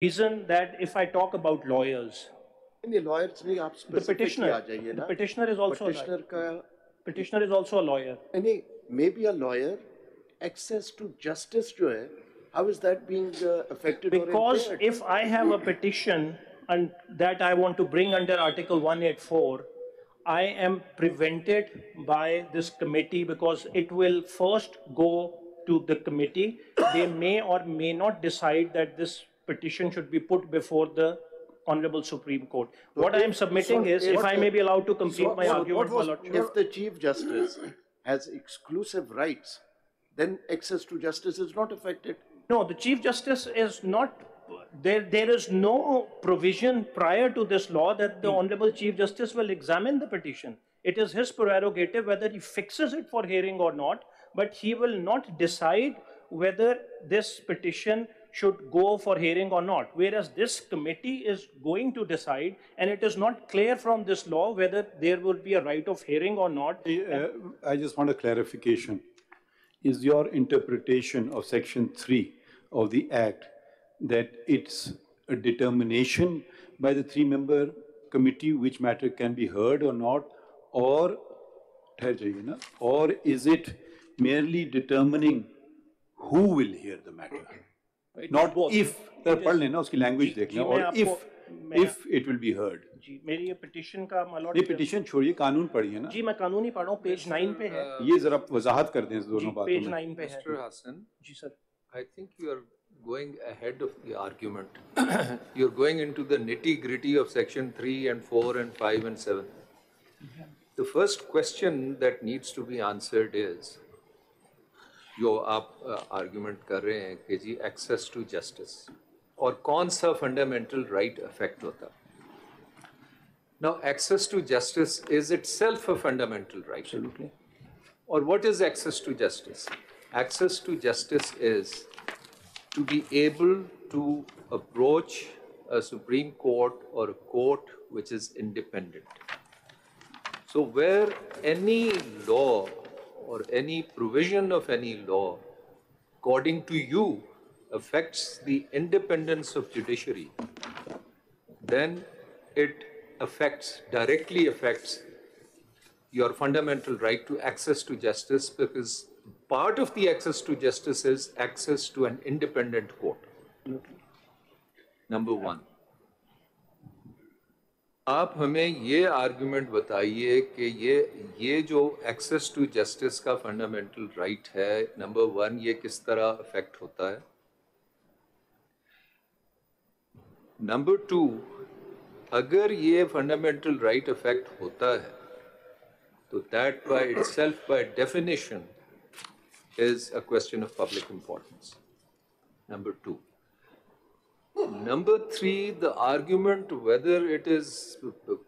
reason that if I talk about lawyers, the petitioner is also a lawyer. Petitioner is also a lawyer. Maybe a lawyer, access to justice jo hai, how is that being affected? Because if I have a petition and that I want to bring under Article 184, I am prevented by this committee because it will first go to the committee. They may or may not decide that this petition should be put before the Honorable Supreme Court. What I am submitting is, if I may be allowed to complete my argument. If the Chief Justice has exclusive rights, then access to justice is not affected. No, the Chief Justice is not, there is no provision prior to this law that the Honorable Chief Justice will examine the petition. It is his prerogative whether he fixes it for hearing or not, but he will not decide whether this petition should go for hearing or not, whereas this committee is going to decide, and it is not clear from this law whether there will be a right of hearing or not. I just want a clarification. Is your interpretation of Section 3 of the Act that it's a determination by the three-member committee which matter can be heard or not, or is it merely determining who will hear the matter? Not if, language or if it will be heard. जी मेरी ये petition का मालूम ये petition छोड़िए कानून पढ़िए ना जी मैं कानून ही पढ़ रहा हूँ पेज 9 पे है ये जरा वजाहत कर दें दोनों बातों में पेज 9 पे है Mr. Hassan ji sir I think you are going ahead of the argument. You're going into the nitty-gritty of Section 3 and 4 and 5 and 7. The first question that needs to be answered is जो आप argument कर रहे हैं कि जी access to justice और कौन सा fundamental right affect होता now access to justice is itself a fundamental right absolutely और what is access to justice access to justice is to be able to approach a supreme court और a court which is independent so where any law or any provision of any law, according to you, affects the independence of judiciary, then it directly affects your fundamental right to access to justice, because part of the access to justice is access to an independent court. Number one. आप हमें ये argument बताइए कि ये जो access to justice का fundamental right है number one ये किस तरह अफेक्ट होता है नंबर टू अगर ये फंडामेंटल राइट अफेक्ट होता है तो that by itself by definition is a question of public importance number two Number three, the argument whether it is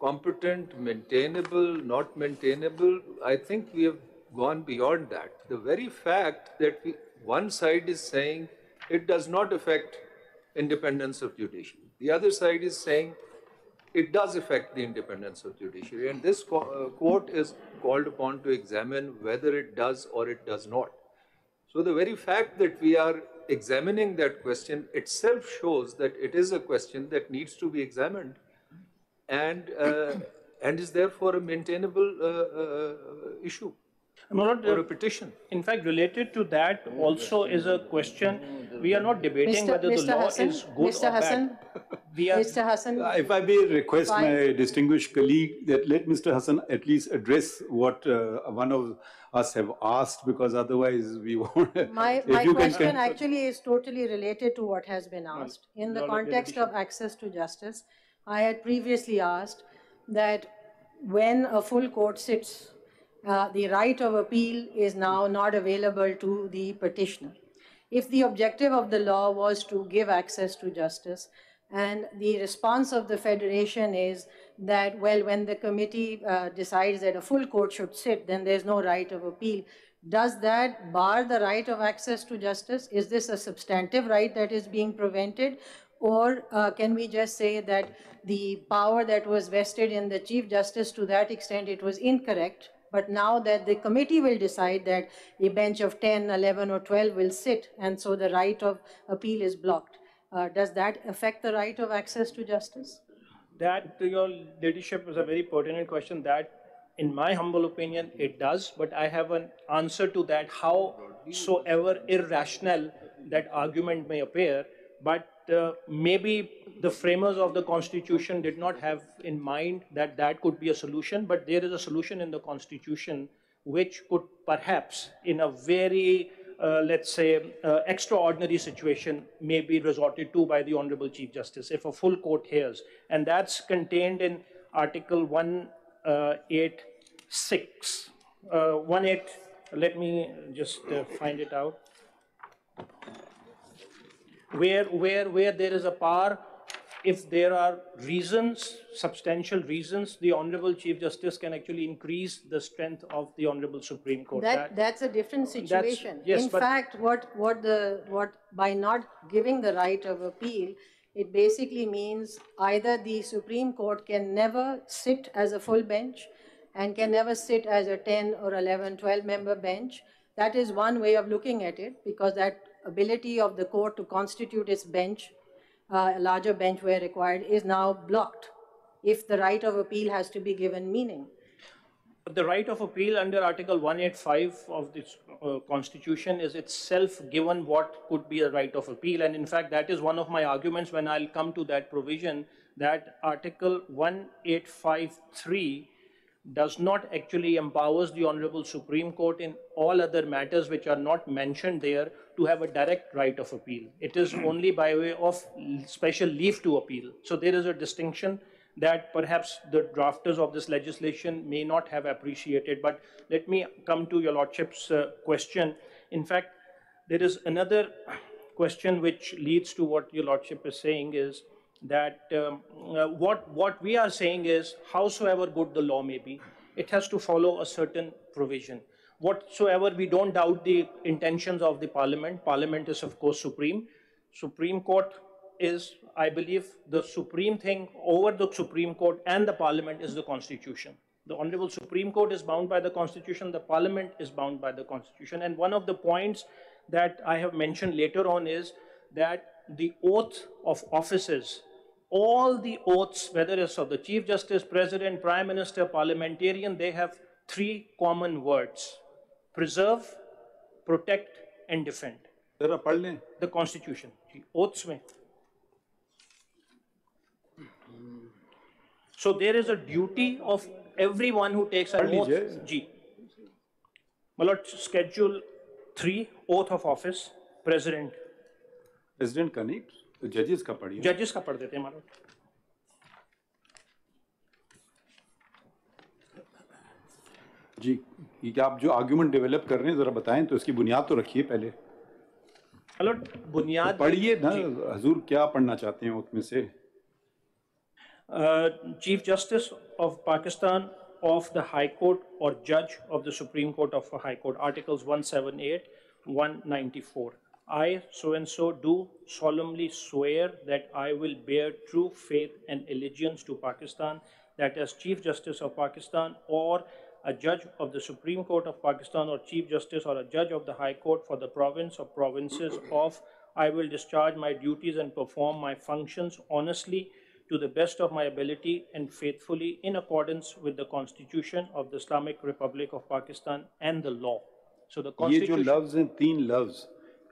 competent, maintainable, not maintainable, I think we have gone beyond that. The very fact that one side is saying it does not affect independence of judiciary. The other side is saying it does affect the independence of judiciary. And this court is called upon to examine whether it does or it does not. So the very fact that we are examining that question itself shows that it is a question that needs to be examined and is therefore a maintainable issue or a petition. In fact, related to that also is a question. We are not debating whether the law is good or bad. Mr. Hassan, if I may request my distinguished colleague that let Mr. Hassan at least address what one of us have asked, because otherwise we won't. My question actually is totally related to what has been asked. In the context of access to justice, I had previously asked that when a full court sits, the right of appeal is now not available to the petitioner. If the objective of the law was to give access to justice, and the response of the Federation is that, well, when the committee decides that a full court should sit, then there's no right of appeal. Does that bar the right of access to justice? Is this a substantive right that is being prevented? Or can we just say that the power that was vested in the Chief Justice, to that extent, it was incorrect, but now that the committee will decide that a bench of 10, 11, or 12 will sit, and so the right of appeal is blocked. does that affect the right of access to justice? That, your ladyship, is a very pertinent question. That, in my humble opinion, it does, but I have an answer to that, howsoever irrational that argument may appear, but maybe the framers of the Constitution did not have in mind that that could be a solution, but there is a solution in the Constitution which could perhaps, in a very, let's say, extraordinary situation, may be resorted to by the Honorable Chief Justice if a full court hears. And that's contained in Article 186. Let me just find it out. Where there is a power, if there are reasons, substantial reasons, the Honorable Chief Justice can actually increase the strength of the Honorable Supreme Court. That's a different situation. Yes, in fact, by not giving the right of appeal, it basically means either the Supreme Court can never sit as a full bench and can never sit as a 10 or 11, 12-member bench. That is one way of looking at it, because that ability of the court to constitute its bench, a larger bench where required, is now blocked if the right of appeal has to be given meaning. But the right of appeal under Article 185 of the Constitution is itself given what could be a right of appeal. And in fact, that is one of my arguments when I'll come to that provision, that Article 185(3) does not actually empowers the Honorable Supreme Court in all other matters which are not mentioned there to have a direct right of appeal. It is only by way of special leave to appeal. So there is a distinction that perhaps the drafters of this legislation may not have appreciated. But let me come to your Lordship's question. In fact, there is another question which leads to what your Lordship is saying, is that what we are saying is, howsoever good the law may be, it has to follow a certain provision. Whatsoever, we don't doubt the intentions of the Parliament. Parliament is, of course, supreme. Supreme Court is, I believe, the supreme thing over the Supreme Court and the Parliament is the Constitution. The Honorable Supreme Court is bound by the Constitution, the Parliament is bound by the Constitution. And one of the points that I have mentioned later on is that the oath of offices, all the oaths, whether it's of the Chief Justice, President, Prime Minister, Parliamentarian, they have three common words: preserve, protect, and defend. The Constitution. Oaths mein. So there is a duty of everyone who takes an oath. Schedule 3, oath of office, President. President का नहीं, judges का पढ़िए. Judges का पढ़ देते हैं मालूम. जी, ये आप जो आर्गुमेंट डेवलप कर रहे हैं जरा बताएं तो इसकी बुनियाद तो रखिए पहले. हेलो, बुनियाद पढ़िए ना, हजूर क्या पढ़ना चाहते हैं उसमें से? Chief Justice of Pakistan of the High Court or Judge of the Supreme Court of the High Court, Articles 178, 194. I, so and so, do solemnly swear that I will bear true faith and allegiance to Pakistan, that as Chief Justice of Pakistan or a Judge of the Supreme Court of Pakistan or Chief Justice or a Judge of the High Court for the province or provinces of, I will discharge my duties and perform my functions honestly, to the best of my ability and faithfully in accordance with the Constitution of the Islamic Republic of Pakistan and the law. So the Constitution. ये जो लफ्ज़ हैं, 3 लफ्ज़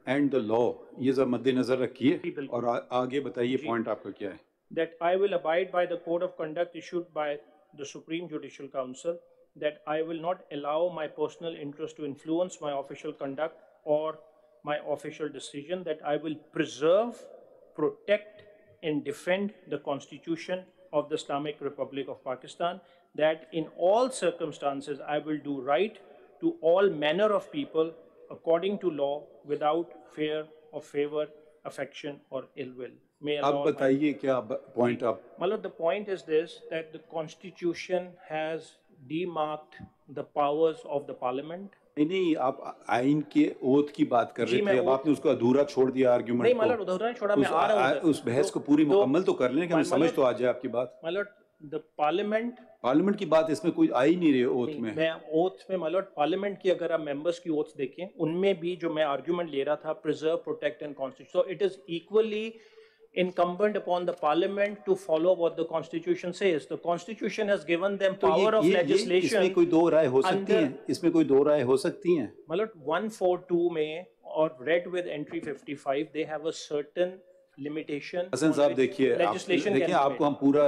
and the law, ये ज़रा मद्देनज़र रखिए और आगे बताइए पॉइंट आपका क्या है? That I will abide by the code of conduct issued by the Supreme Judicial Council, that I will not allow my personal interest to influence my official conduct or my official decision, that I will preserve, protect, and defend the Constitution of the Islamic Republic of Pakistan, that in all circumstances I will do right to all manner of people according to law without fear of favor, affection or ill will. आप बताइए क्या point आप? Malad, the point is this, that the Constitution has demarked the powers of the Parliament. नहीं, आप आइन के oath की बात कर रहे थे, अब आपने उसको अधूरा छोड़ दिया आर्गुमेंट को. नहीं मतलब अधूरा नहीं छोड़ा, मैं आ रहा हूँ उस बहस को पूरी मुकम्मल तो कर लें कि हमें समझ तो आ जाए आपकी बात. मतलब the पार्लियामेंट की बात इसमें कोई आ ही नहीं रही ओथ में. मैं ओथ में मतलब पार्लियामेंट की अगर आप मेंबर्स की ओथ देखें, उनमें भी जो मैं आर्गुमेंट ले रहा था, preserve, protect and constitute, so it is equally incumbent upon the parliament to follow what the constitution says. The constitution has given them power of legislation. इसमें कोई दो राय हो सकती हैं, इसमें कोई दो राय हो सकती हैं. मतलब 142 में और read with entry 55 they have a certain limitation. Hasan साहब देखिए आपको हम पूरा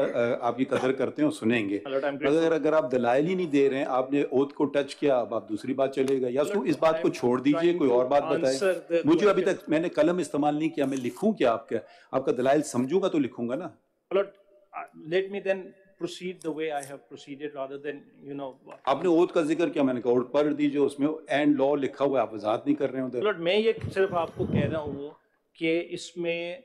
आपकी कदर करते हैं और सुनेंगे, अगर आप दलाइल ही नहीं दे रहे हैं, आपने ओथ को टच किया, अब आप दूसरी बात चलेगा, या तो इस बात को छोड़ दीजिए, कोई और बात बताएं. मुझे अभी तक मैंने कलम इस्तेमाल नहीं किया, मैं लिखूं क्या आपका दलाइल समझूंगा तो लिखूंगा ना. Let me then proceed the way I have proceeded rather than आपने ओथ का जिक्र किया, मैंने कहा और पढ़ दीजिए, उसमें एंड लॉ लिखा हुआ है, आप वजाहत नहीं कर रहे हैं. मैं ये सिर्फ आपको कह रहा हूँ कि इसमें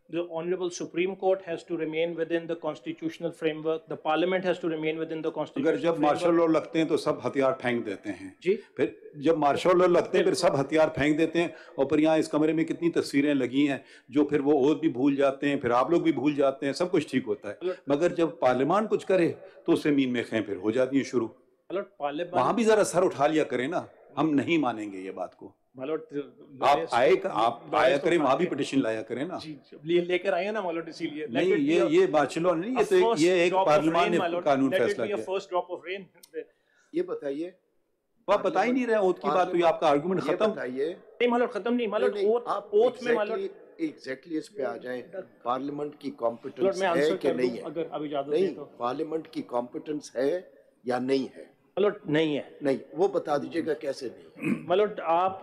the Honorable Supreme Court has to remain within the constitutional framework. The Parliament has to remain within the constitutional framework. अगर जब मार्शल लॉ लगते हैं तो सब हथियार फेंक देते हैं जी. फिर जब मार्शल लॉ लगते हैं फिर सब हथियार फेंक देते हैं, और फिर यहाँ इस कमरे में कितनी तस्वीरें लगी हैं जो फिर वो ओथ भी भूल जाते हैं, फिर आप लोग भी भूल जाते हैं, सब कुछ ठीक होता है. मगर जब पार्लियामान कुछ करे तो उससे मीन में खें फिर हो जाती है शुरू. वहां भी जरा सर उठा लिया करें ना, हम नहीं मानेंगे ये बात को. आप आया करें, वहां भी पिटिशन लाया करें ना. लेकर आए ना मालूम, इसीलिए नहीं ये मार्शल लॉ नहीं, ये एक पार्लियामान ने कानून फैसला किया. ये बताइए, आप बता ही नहीं रहे ओथ की बात हुई, आपका आर्गुमेंट खत्म. नहीं मालूम, खत्म नहीं मालूम. ओथ में मालूम एग्जैक्टली इस पे आ जाएं. पार्लियामेंट की कॉम्पिटेंस है कि नहीं है? अगर अभी इजाजत नहीं, पार्लियामेंट की कॉम्पिटेंस है या नहीं है? नहीं है. नहीं, वो बता दीजिएगा कैसे नहीं. मतलब आप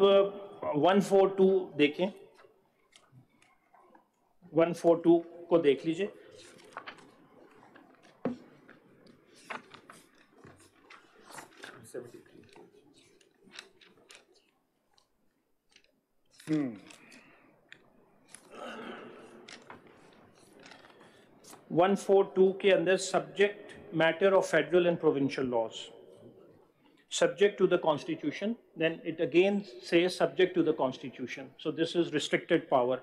142 देखें, 142 को देख लीजिए. वन 142 के अंदर subject matter of federal and provincial laws, subject to the constitution, then it again says subject to the constitution. So this is restricted power.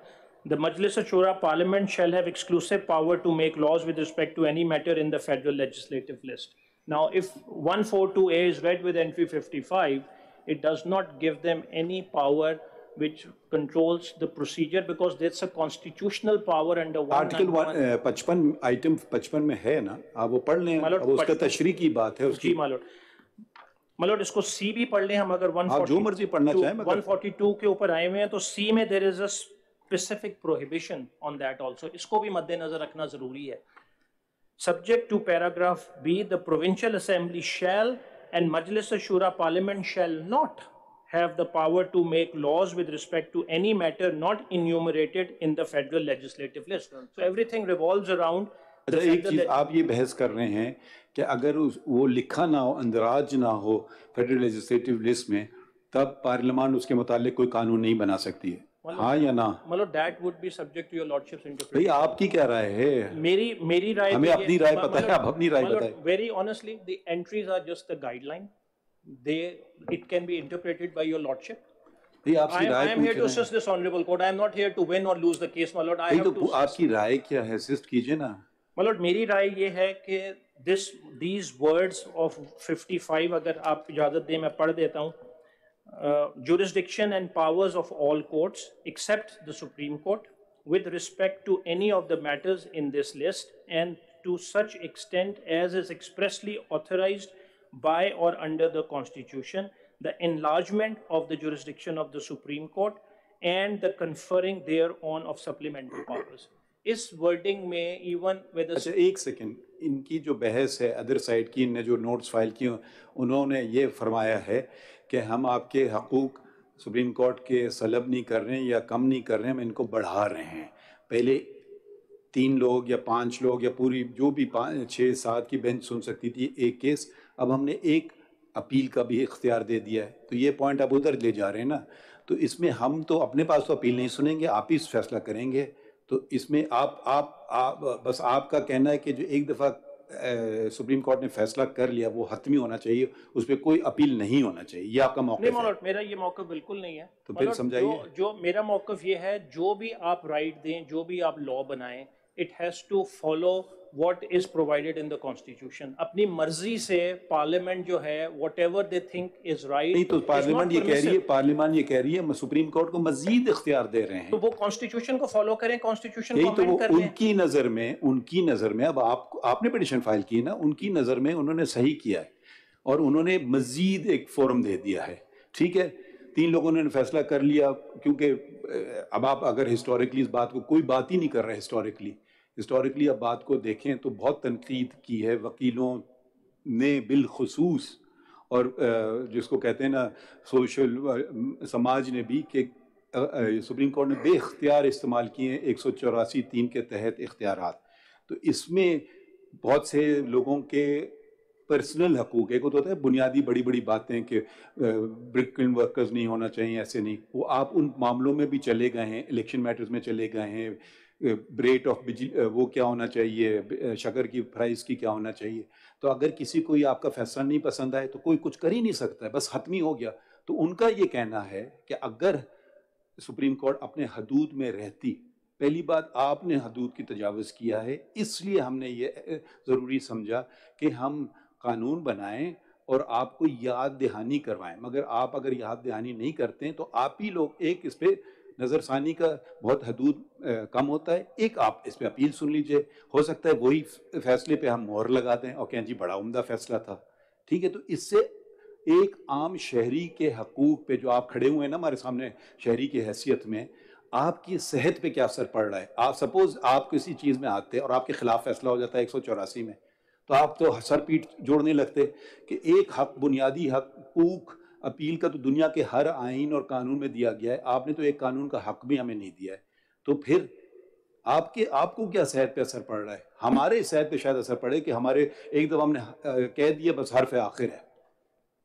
The Majlis Shura Parliament shall have exclusive power to make laws with respect to any matter in the federal legislative list. Now if 142A is read with entry 55, it does not give them any power which controls the procedure, because that's a constitutional power under Article 55 item 55 में है ना, आप वो पढ़ लें, अब उसका तशरीह की बात है उसकी. मतलब इसको सी भी पढ़ लें हम, अगर 142 जो मर्जी पढ़ना चाहें, 142 के ऊपर आए हुए हैं तो सी में there is a specific prohibition on that also. इसको भी मद्देनजर रखना जरूरी है. Subject to paragraph B, the provincial assembly shall and Majlis Shura parliament shall not have the power to make laws with respect to any matter not enumerated in the federal legislative list. So everything revolves around. एक चीज आप ये बहस कर रहे हैं कि अगर वो लिखा ना हो, अंदराज ना हो फेडरल लेजिस्लेटिव लिस्ट में, तब पार्लियामान उसके मुतालिक कोई कानून नहीं बना सकती है, हाँ या ना? मतलब that would be subject to your lordship's interpretation. भाई आपकी क्या राय है? मेरी राय, हमें अपनी राय पता है, आप अपनी राय बताएं. Very honestly, the entries are just the guideline. It can be interpreted by your lordship. I am here to assist this honorable court. I am not here to win or lose the case, my lord. I have to. आपकी राय क्या है? Assist कीजिए ना. मतलब मेरी राय ये है कि these words of 55, अगर आप इजाजत दें मैं पढ़ देता हूँ. Jurisdiction and powers of all courts except the Supreme Court with respect to any of the matters in this list and to such extent as is expressly authorized by or under the Constitution, the enlargement of the jurisdiction of the Supreme Court and the conferring thereon of supplementary powers. इस wording में even with अच्छा एक second, इनकी जो बहस है other side की, इनने जो नोट्स फाइल किए उन्होंने ये फरमाया है कि हम आपके हकूक़ सुप्रीम कोर्ट के सलब नहीं कर रहे हैं या कम नहीं कर रहे हैं, हम इनको बढ़ा रहे हैं. पहले 3 लोग या 5 लोग या पूरी जो भी 6-7 की बेंच सुन सकती थी एक केस, अब हमने एक अपील का भी इख्तियार दे दिया है. तो ये पॉइंट आप उधर ले जा रहे हैं ना, तो इसमें हम तो अपने पास तो अपील नहीं सुनेंगे, आप ही फैसला करेंगे. तो इसमें आप बस आपका कहना है कि जो एक दफ़ा सुप्रीम कोर्ट ने फैसला कर लिया वो हतमी होना चाहिए, उस पर कोई अपील नहीं होना चाहिए, ये आपका मौक़िफ़ है? मेरा ये मौक़िफ़ बिल्कुल नहीं है. तो फिर समझाइए. जो मेरा मौक़िफ़ ये है, जो भी आप राइट दें, जो भी आप लॉ बनाएं, it has to follow what is provided in the constitution. अपनी मर्जी से पार्लियामेंट जो है whatever they think is right. नहीं तो पार्लियामेंट ये कह रही है सुप्रीम कोर्ट को मजीद इख्तियार दे रहे हैं. तो वो कॉन्स्टिट्यूशन को फॉलो करें, कॉन्स्टिट्यूशन को अमेंड कर लें. उनकी नजर में अब आपने पिटीशन फाइल की ना, उनकी नजर में उन्होंने सही किया है और उन्होंने मजीद एक फोरम दे दिया है. ठीक है, 3 लोगों ने फैसला कर लिया, क्योंकि अब आप अगर हिस्टोरिकली इस बात को कोई बात ही नहीं कर रहा है, हिस्टोरिकली अब बात को देखें तो बहुत तनकीद की है वकीलों ने बिलखुसूस, और जिसको कहते हैं ना सोशल समाज ने भी, कि सुप्रीम कोर्ट ने बेख्तियार इस्तेमाल किए हैं 184(3) के तहत इख्तियारात. तो इसमें बहुत से लोगों के पर्सनल हकूक़, एक होता है बुनियादी बड़ी बड़ी बातें कि ब्रिक किल्न वर्कर्स नहीं होना चाहिए, ऐसे नहीं, वो आप उन मामलों में भी चले गए हैं, इलेक्शन मैटर्स में चले गए हैं, रेट ऑफ बिजली वो क्या होना चाहिए, शक्कर की प्राइस की क्या होना चाहिए. तो अगर किसी को आपका फैसला नहीं पसंद आए तो कोई कुछ कर ही नहीं सकता है, बस खत्म ही हो गया. तो उनका ये कहना है कि अगर सुप्रीम कोर्ट अपने हदूद में रहती, पहली बात आपने हदूद की तजावुज़ किया है, इसलिए हमने ये ज़रूरी समझा कि हम कानून बनाएं और आपको याद दहानी करवाएं. मगर आप अगर याद दहानी नहीं करते हैं तो आप ही लोग, एक इस पर नज़रसानी का बहुत हदूद कम होता है, एक आप इस पर अपील सुन लीजिए, हो सकता है वही फैसले पे हम मोहर लगा दें और कहें जी बड़ा उम्दा फैसला था. ठीक है, तो इससे एक आम शहरी के हकूक़ पे जो आप खड़े हुए हैं ना हमारे सामने शहरी की हैसियत में, आपकी सेहत पे क्या असर पड़ रहा है. आप सपोज़ आप किसी चीज़ में आते और आपके खिलाफ फैसला हो जाता है 184 में, तो आप तो सर पीठ जोड़ने लगते कि एक हक, बुनियादी हकूक़ अपील का तो दुनिया के हर आइन और कानून में दिया गया है, आपने तो एक कानून का हक भी हमें नहीं दिया है. तो फिर आपको क्या सेहत पे असर पड़ रहा है. हमारे सेहत पे शायद असर पड़े कि हमारे एक दफ़ा हमने कह दिया बस हर्फ आखिर है.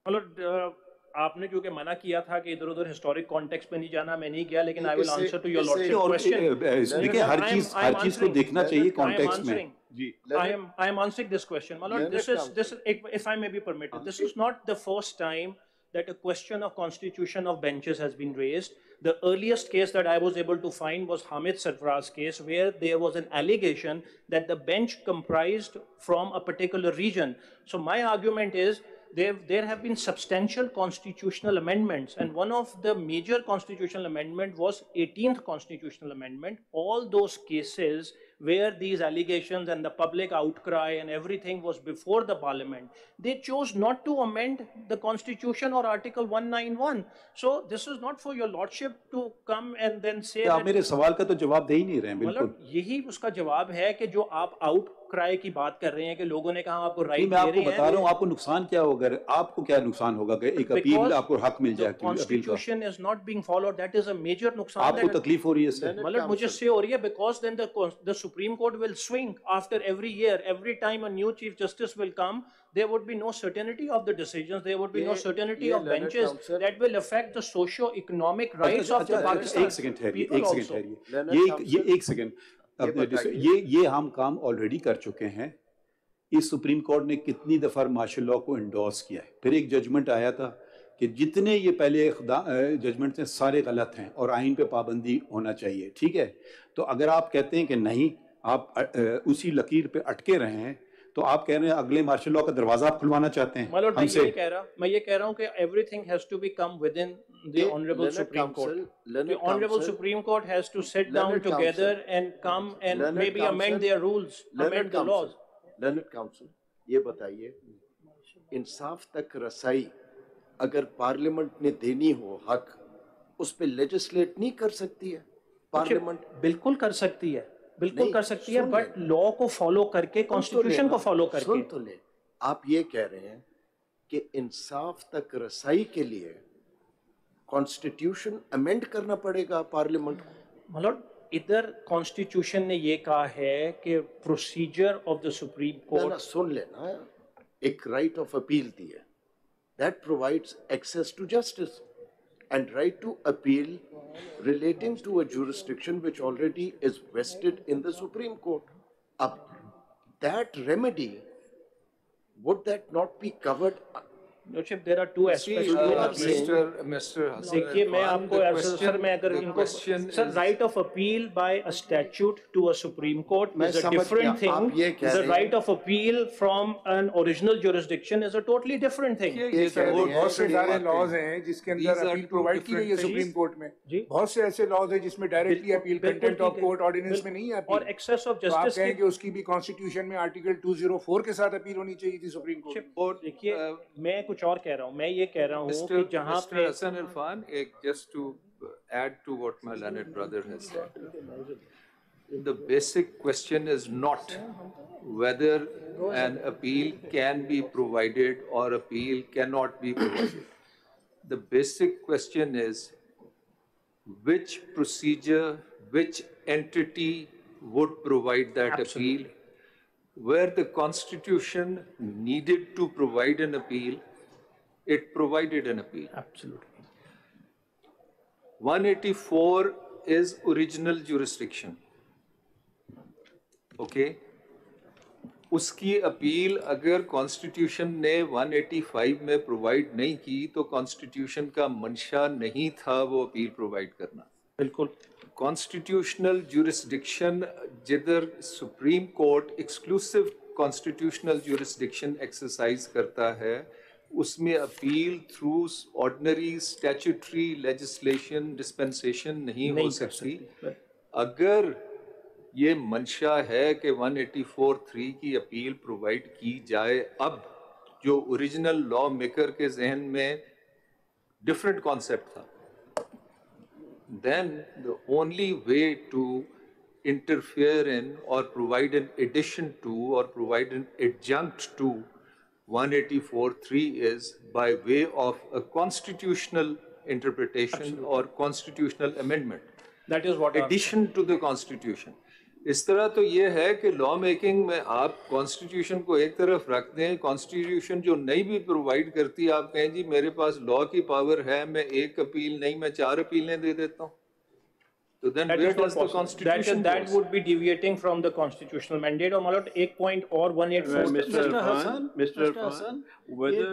मतलब आपने क्योंकि मना किया था कि इधर उधर हिस्टोरिक कॉन्टेक्स्ट पे नहीं जाना, मैं नहीं गया, लेकिन I will answer to your lordship question. देखिए हर चीज को देखना चाहिए कॉन्टेक्स्ट में. जी, I am answering this question. My lord, this is if I may be permitted, this is not the first time that a question of constitution of benches has been raised. The earliest case that I was able to find was Hamid Sarfaraz case, where there was an allegation that the bench comprised from a particular region. So my argument is there have been substantial constitutional amendments, and one of the major constitutional amendment was 18th constitutional amendment. All those cases where these allegations and the public outcry and everything was before the parliament, they chose not to amend the constitution or article 191. So this is not for your lordship to come and then say आप मेरे सवाल का तो जवाब दे ही नहीं रहे हैं. बिल्कुल यही उसका जवाब है कि जो आप आउटक्राई की बात कर रहे हैं कि लोगों ने कहा आपको राइट दे रहे हैं. मैं आपको बता रहा हूँ आपको नुकसान क्या होगा, आपको क्या नुकसान होगा कि एक अपील आपको हक मिल जाए. Constitution is not being followed, that is a major नुकसान. आपको तकलीफ हो रही है इससे. मतलब मुझे से हो रही है because then the Supreme Court will swing after every year. Every time a new Chief Justice will come, there would be no certainty of the decisions, there would be no certainty of benches. That will affect the socio-economic rights of the Pakistan. एक second ये हम काम already कर चुके हैं. इस supreme court ने कितनी दफ़ा मार्शल लॉ को इंडोर्स किया है. फिर एक जजमेंट आया था कि जितने ये पहले जजमेंट थे सारे गलत हैं और आइन पे पाबंदी होना चाहिए. ठीक है, तो अगर आप कहते हैं कि नहीं, आप उसी लकीर पे अटके रहे हैं, तो आप कह रहे हैं अगले मार्शल लॉ का दरवाजा आप खुलवाना चाहते हैं हमसे. मैं ये कह रहा हूँ कि everything has to be come within the honorable Supreme Court. The honorable Supreme Court has to sit down together and come and maybe amend their rules, amend the laws. Learned Council, ये बताइए, इंसाफ तक रसाई अगर parliament ने देनी हो हक, उस पे लेजिस्लेट नहीं कर सकती है पार्लियामेंट? बिल्कुल कर सकती है, बिल्कुल कर सकती है, बट लॉ को फॉलो करके, कॉन्स्टिट्यूशन को फॉलो करके. सुन तो ले, आप ये कह रहे हैं कि इंसाफ तक रसाई के लिए कॉन्स्टिट्यूशन अमेंड करना पड़ेगा पार्लियामेंट को. मतलब इधर कॉन्स्टिट्यूशन ने ये कहा है कि procedure of the supreme court, सुन लेना, एक राइट ऑफ अपील दी है, that provides access to justice and right to appeal relating to a jurisdiction which already is vested in the Supreme Court. That remedy, would that not be covered Lordship, there are two aspects to it. Mr. Hassan देखिए मैं Irfan, आपको ऐसा sir मैं अगर इनको sir right of appeal by a statute to a Supreme Court is a different thing. The right of appeal from an original jurisdiction is a totally different thing. बहुत से सारे लॉज हैं जिसके अंदर अपील प्रोवाइड की गई है supreme court में, बहुत से ऐसे लॉज हैं जिसमें directly appeal contempt of court ordinance में नहीं है और एक्सेस ऑफ जस्टिस, आप जस्टिस कहें कि उसकी भी कॉन्स्टिट्यूशन में आर्टिकल 204 के साथ अपील होनी चाहिए थी सुप्रीम कोर्ट। देखिए मैं कुछ और कह रहा हूँ, मैं ये कह रहा हूँ कि जहाँ पे Mr. Hassan Irfan, just to add to what my learned brother has said, the basic question is not whether an appeal can be provided or appeal cannot be provided. The basic question is which procedure, which entity would provide that appeal, where the Constitution needed to provide an appeal, it provided an appeal. Absolutely. 184 is original jurisdiction. Okay? उसकी appeal अगर constitution ने 185 में provide नहीं की तो constitution का मंशा नहीं था वो अपील प्रोवाइड करना। बिल्कुल। कॉन्स्टिट्यूशनल ज्यूरिसडिक्शन जिधर supreme court exclusive constitutional jurisdiction exercise करता है उसमें appeal through ordinary statutory legislation dispensation नहीं हो सकती। अगर ये मंशा है कि 184(3) की अपील प्रोवाइड की जाए, अब जो ओरिजिनल लॉ मेकर के जहन में डिफरेंट कॉन्सेप्ट था, then the only way to interfere in or provide an addition to or provide an adjunct to 184(3) is by way of a constitutional interpretation or constitutional amendment. That is what addition to the constitution. इस तरह तो ये है कि law making में आप constitution को एक तरफ रख दें, कॉन्स्टिट्यूशन जो नहीं भी प्रोवाइड करती आप कहें जी मेरे पास लॉ की पावर है, मैं एक अपील नहीं मैं 4 अपीलें दे देता हूँ, तो then where does the constitution that would be deviating from the constitutional mandate. और मतलब एक पॉइंट और 184 Mr. Hassan, whether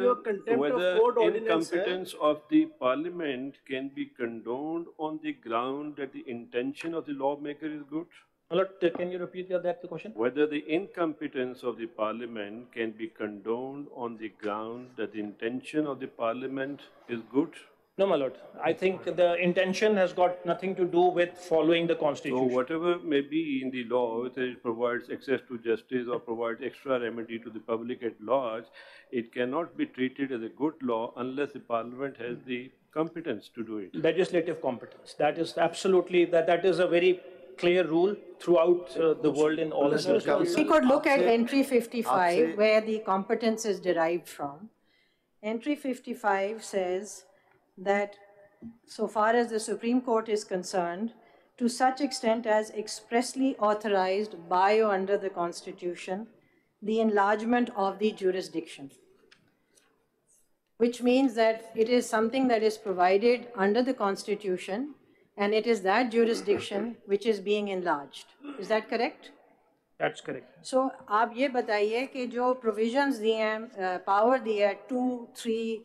incompetence of the parliament can be condoned on the ground that the intention of the lawmaker is good. Can you repeat that question? Whether the incompetence of the parliament can be condoned on the ground that the intention of the parliament is good? No, my lord. I think the intention has got nothing to do with following the constitution. So whatever may be in the law, whether it provides access to justice or provides extra remedy to the public at large, it cannot be treated as a good law unless the parliament has the competence to do it. Legislative competence. That is absolutely, that is a very clear rule throughout the world in all jurisdictions. We could look at entry 55 where the competence is derived from. Entry 55 says that so far as the Supreme Court is concerned, to such extent as expressly authorized by or under the Constitution, the enlargement of the jurisdiction, which means that it is something that is provided under the Constitution and it is that jurisdiction which is being enlarged. Is that correct? That's correct. So, आप ये बताइए कि जो provisions दिए हैं, power दिए हैं 2, 3,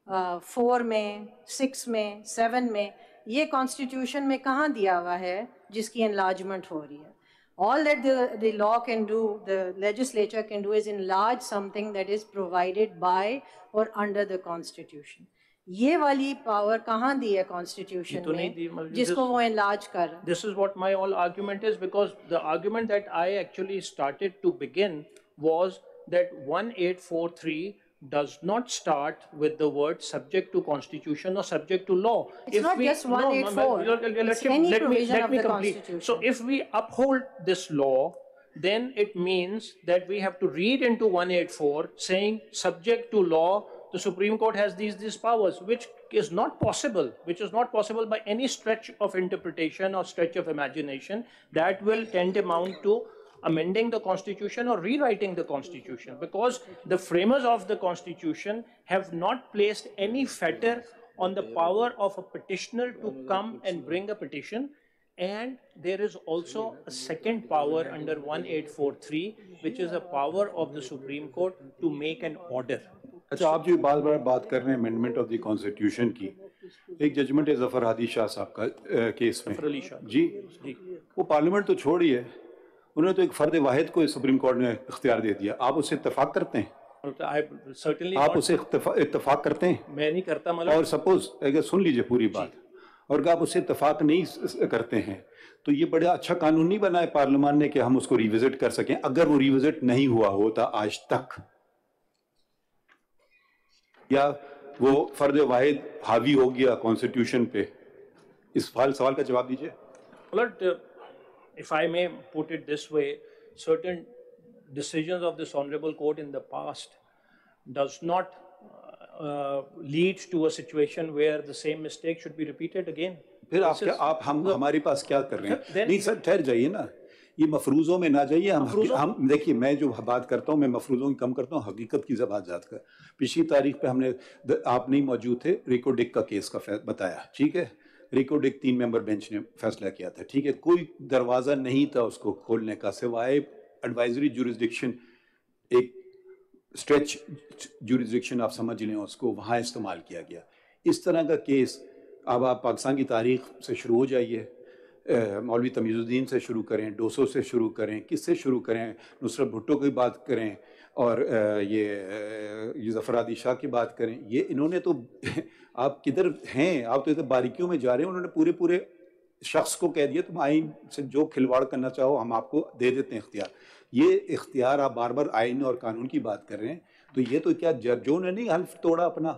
4 में, 6 में, 7 में, ये Constitution में कहाँ दिया हुआ है जिसकी enlargement हो रही है? All that the law can do, the legislature can do is enlarge something that is provided by or under the Constitution. ये वाली पावर कहाँ दी है कॉन्स्टिट्यूशन में जिसको वो enlarge कर? This is what my whole argument is, because the argument that I actually started to begin was that 1843 does not start with the word subject to constitution or subject to law. It's not just 184. It's any provision of the Constitution. So if we uphold this law, then it means that we have to read into 184 saying subject to law, the Supreme Court has these powers, which is not possible, by any stretch of interpretation or stretch of imagination. That will tend amount to amending the Constitution or rewriting the Constitution, because the framers of the Constitution have not placed any fetter on the power of a petitioner to come and bring a petition. And there is also a second power under 1843, which is a power of the Supreme Court to make an order. اچھا آپ جو بات کر رہے ہیں amendment of the constitution کی, ایک judgment ہے ظفر ہادی شاہ صاحب کا کیس میں جی, وہ پارلیمنٹ تو چھوڑی ہے, انہوں نے تو ایک فرد واحد کو سپریم کورٹ نے اختیار دے دیا. آپ اس سے اتفاق کرتے ہیں؟ آپ اسے اتفاق کرتے ہیں؟ میں نہیں کرتا. اور سپوز اگر سن لیجئے پوری بات, اور اگر آپ اس سے اتفاق نہیں کرتے ہیں تو یہ بڑا اچھا قانون نہیں بنا ہے پارلیمان نے کہ ہم اس کو ریوزٹ کر سکیں, اگر وہ ریوزٹ نہیں ہوا ہوتا آج تک, یا وہ فرد واحد حاوی ہو گیا کانسٹیٹیوشن پہ. اس سوال کا جواب دیجئے. If I may put it this way, certain decisions of this honorable court in the past does not lead to a situation where the same mistake should be repeated again. پھر آپ ہمارے پاس کیا کر رہے ہیں؟ نہیں سر ٹھہر جائیے نا, یہ مفروضوں میں نہ جائیے. ہم دیکھیے, میں جو بات کرتا ہوں میں مفروضوں کی کم کرتا ہوں, حقیقت کی بات جات کر. پچھلی تاریخ پہ ہم نے, آپ نہیں موجود تھے, ریکو ڈک کا کیس کا بتایا, ٹھیک ہے, ریکو ڈک 3 ممبر بینچ نے فیصلہ کیا تھا, ٹھیک ہے, کوئی دروازہ نہیں تھا اس کو کھولنے کا سوائے ایڈوائزری جورسڈکشن, ایک اسٹریچ جورسڈکشن آپ سمجھ لیں اس کو, وہاں استعمال کیا گیا. اس طرح کا کیس اب آپ پاکستان کی تاریخ سے شروع ہو جائیے, مولوی تمیز الدین سے شروع کریں, ڈوسو سے شروع کریں, کس سے شروع کریں, نصرت بھٹو کی بات کریں, اور یہ ظفر ہادی شاہ کی بات کریں. یہ انہوں نے تو, آپ کدھر ہیں, آپ تو ادھر باریکیوں میں جا رہے ہیں. انہوں نے پورے شخص کو کہہ دیا تم آئین سے جو کھلواڑ کرنا چاہو ہم آپ کو دے دیتے ہیں اختیار. یہ اختیار آپ بار بار آئین اور قانون کی بات کر رہے ہیں, تو یہ تو کیا ججوں نے نہیں حلف توڑا اپنا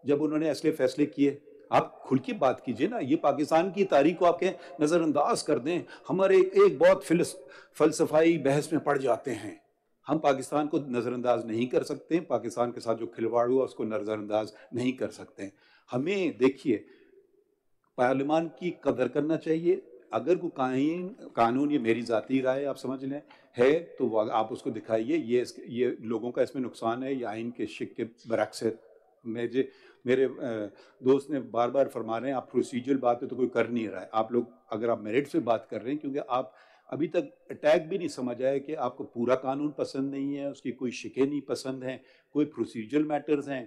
جب انہوں نے ایسے فیصلے کیے؟ آپ کھل کے بات کیجئے نا. یہ پاکستان کی تاریخ کو آپ کے نظر انداز کر دیں. ہمارے ایک بہت فلسفائی بحث میں پڑ جاتے ہیں. ہم پاکستان کو نظر انداز نہیں کر سکتے, پاکستان کے ساتھ جو کھلواڑ ہوا اس کو نظر انداز نہیں کر سکتے. ہمیں دیکھیے پارلیمان کی قدر کرنا چاہیے. اگر کوئی قانون, یہ میری ذاتی رائے آپ سمجھ لیں, ہے تو آپ اس کو دکھائیے یہ لوگوں کا اس میں نقصان ہے, یہ آئین کے شک کے برعکس ہے. میرے دوست نے بار بار فرما رہے ہیں آپ پروسیجرل بات ہے تو کوئی کر نہیں رہا ہے. آپ لوگ اگر آپ میرٹ سے بات کر رہے ہیں, کیونکہ آپ ابھی تک اٹیک بھی نہیں سمجھ آئے کہ آپ کو پورا قانون پسند نہیں ہے, اس کی کوئی شکیں نہیں پسند ہیں, کوئی پروسیجرل میٹرز ہیں,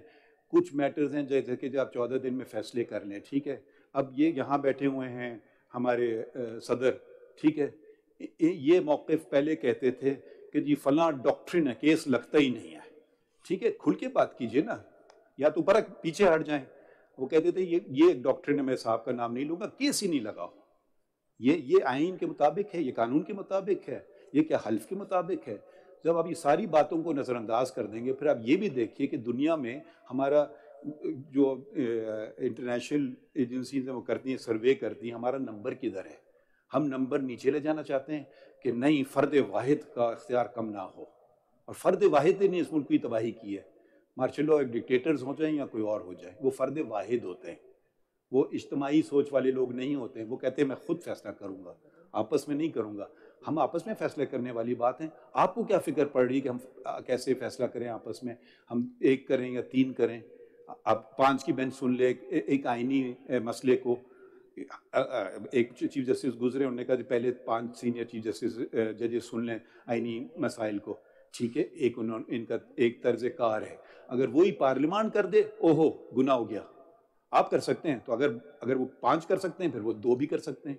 کچھ میٹرز ہیں جیسے کہ جو آپ 14 دن میں فیصلے کر لیں, ٹھیک ہے. اب یہ یہاں بیٹھے ہوئے ہیں ہمارے صدر, ٹھیک ہے, یہ موقف پہلے کہتے تھے کہ جی فلاں ڈاکٹرن ہے, کیس لگتا ہی نہیں ہے, ٹھیک ہے. کھل کے بات کیجئے نا, یا تو برک پیچھے ہٹ جائیں. وہ کہتے تھے یہ ایک ڈاکٹرن ہے, میں صاحب کا نام نہیں لوں گا, کیس ہی نہیں لگاؤ. یہ آئین کے مطابق ہے, یہ قانون کے مطابق ہے, یہ کیا حلف کے مطابق ہے. جب آپ یہ ساری باتوں کو نظر انداز کر دیں گے, پھر آپ یہ بھی دیکھیے کہ دنیا میں ہمارا جو انٹرنیشنل ایجنسیز ہیں وہ کرتی ہیں, سروے کرتی ہیں, ہمارا نمبر کدھر ہے. ہم نمبر نیچے لے جانا چاہتے ہیں کہ نہیں فرد واحد کا اختیار کم نہ ہو, اور فرد واحد نے اس ملک کی تباہی کی ہے. مارشل لا ایک ڈکٹیٹرز ہو جائیں یا کوئی اور ہو جائے, وہ فرد واحد ہوتے ہیں, وہ اجتماعی سوچ والے لوگ نہیں ہوتے ہیں. وہ کہتے ہیں میں خود فیصلہ کروں گا, آپس میں نہیں کروں گا. ہم آپس میں فیصلے کرنے والی بات ہیں. آپ کو کیا فکر پڑ رہی ہے کہ ہم کیسے فیصلہ کریں آپس میں, ہم 1 کریں یا 3 کریں. آپ 5 کی بینچ سن لیں ایک آئینی مسئلے کو. ایک چیف جسٹس گزرے, انہوں نے کہا پہلے 5 سینئر چیف جسٹس ججز سن لیں آئینی مسائل کو, ٹھیک ہے. ان کا ایک طرز کار ہے. اگر وہی پارلیمان کر دے, اوہو گناہ ہو گیا. آپ کر سکتے ہیں, تو اگر وہ 5 کر سکتے ہیں, پھر وہ 2 بھی کر سکتے ہیں,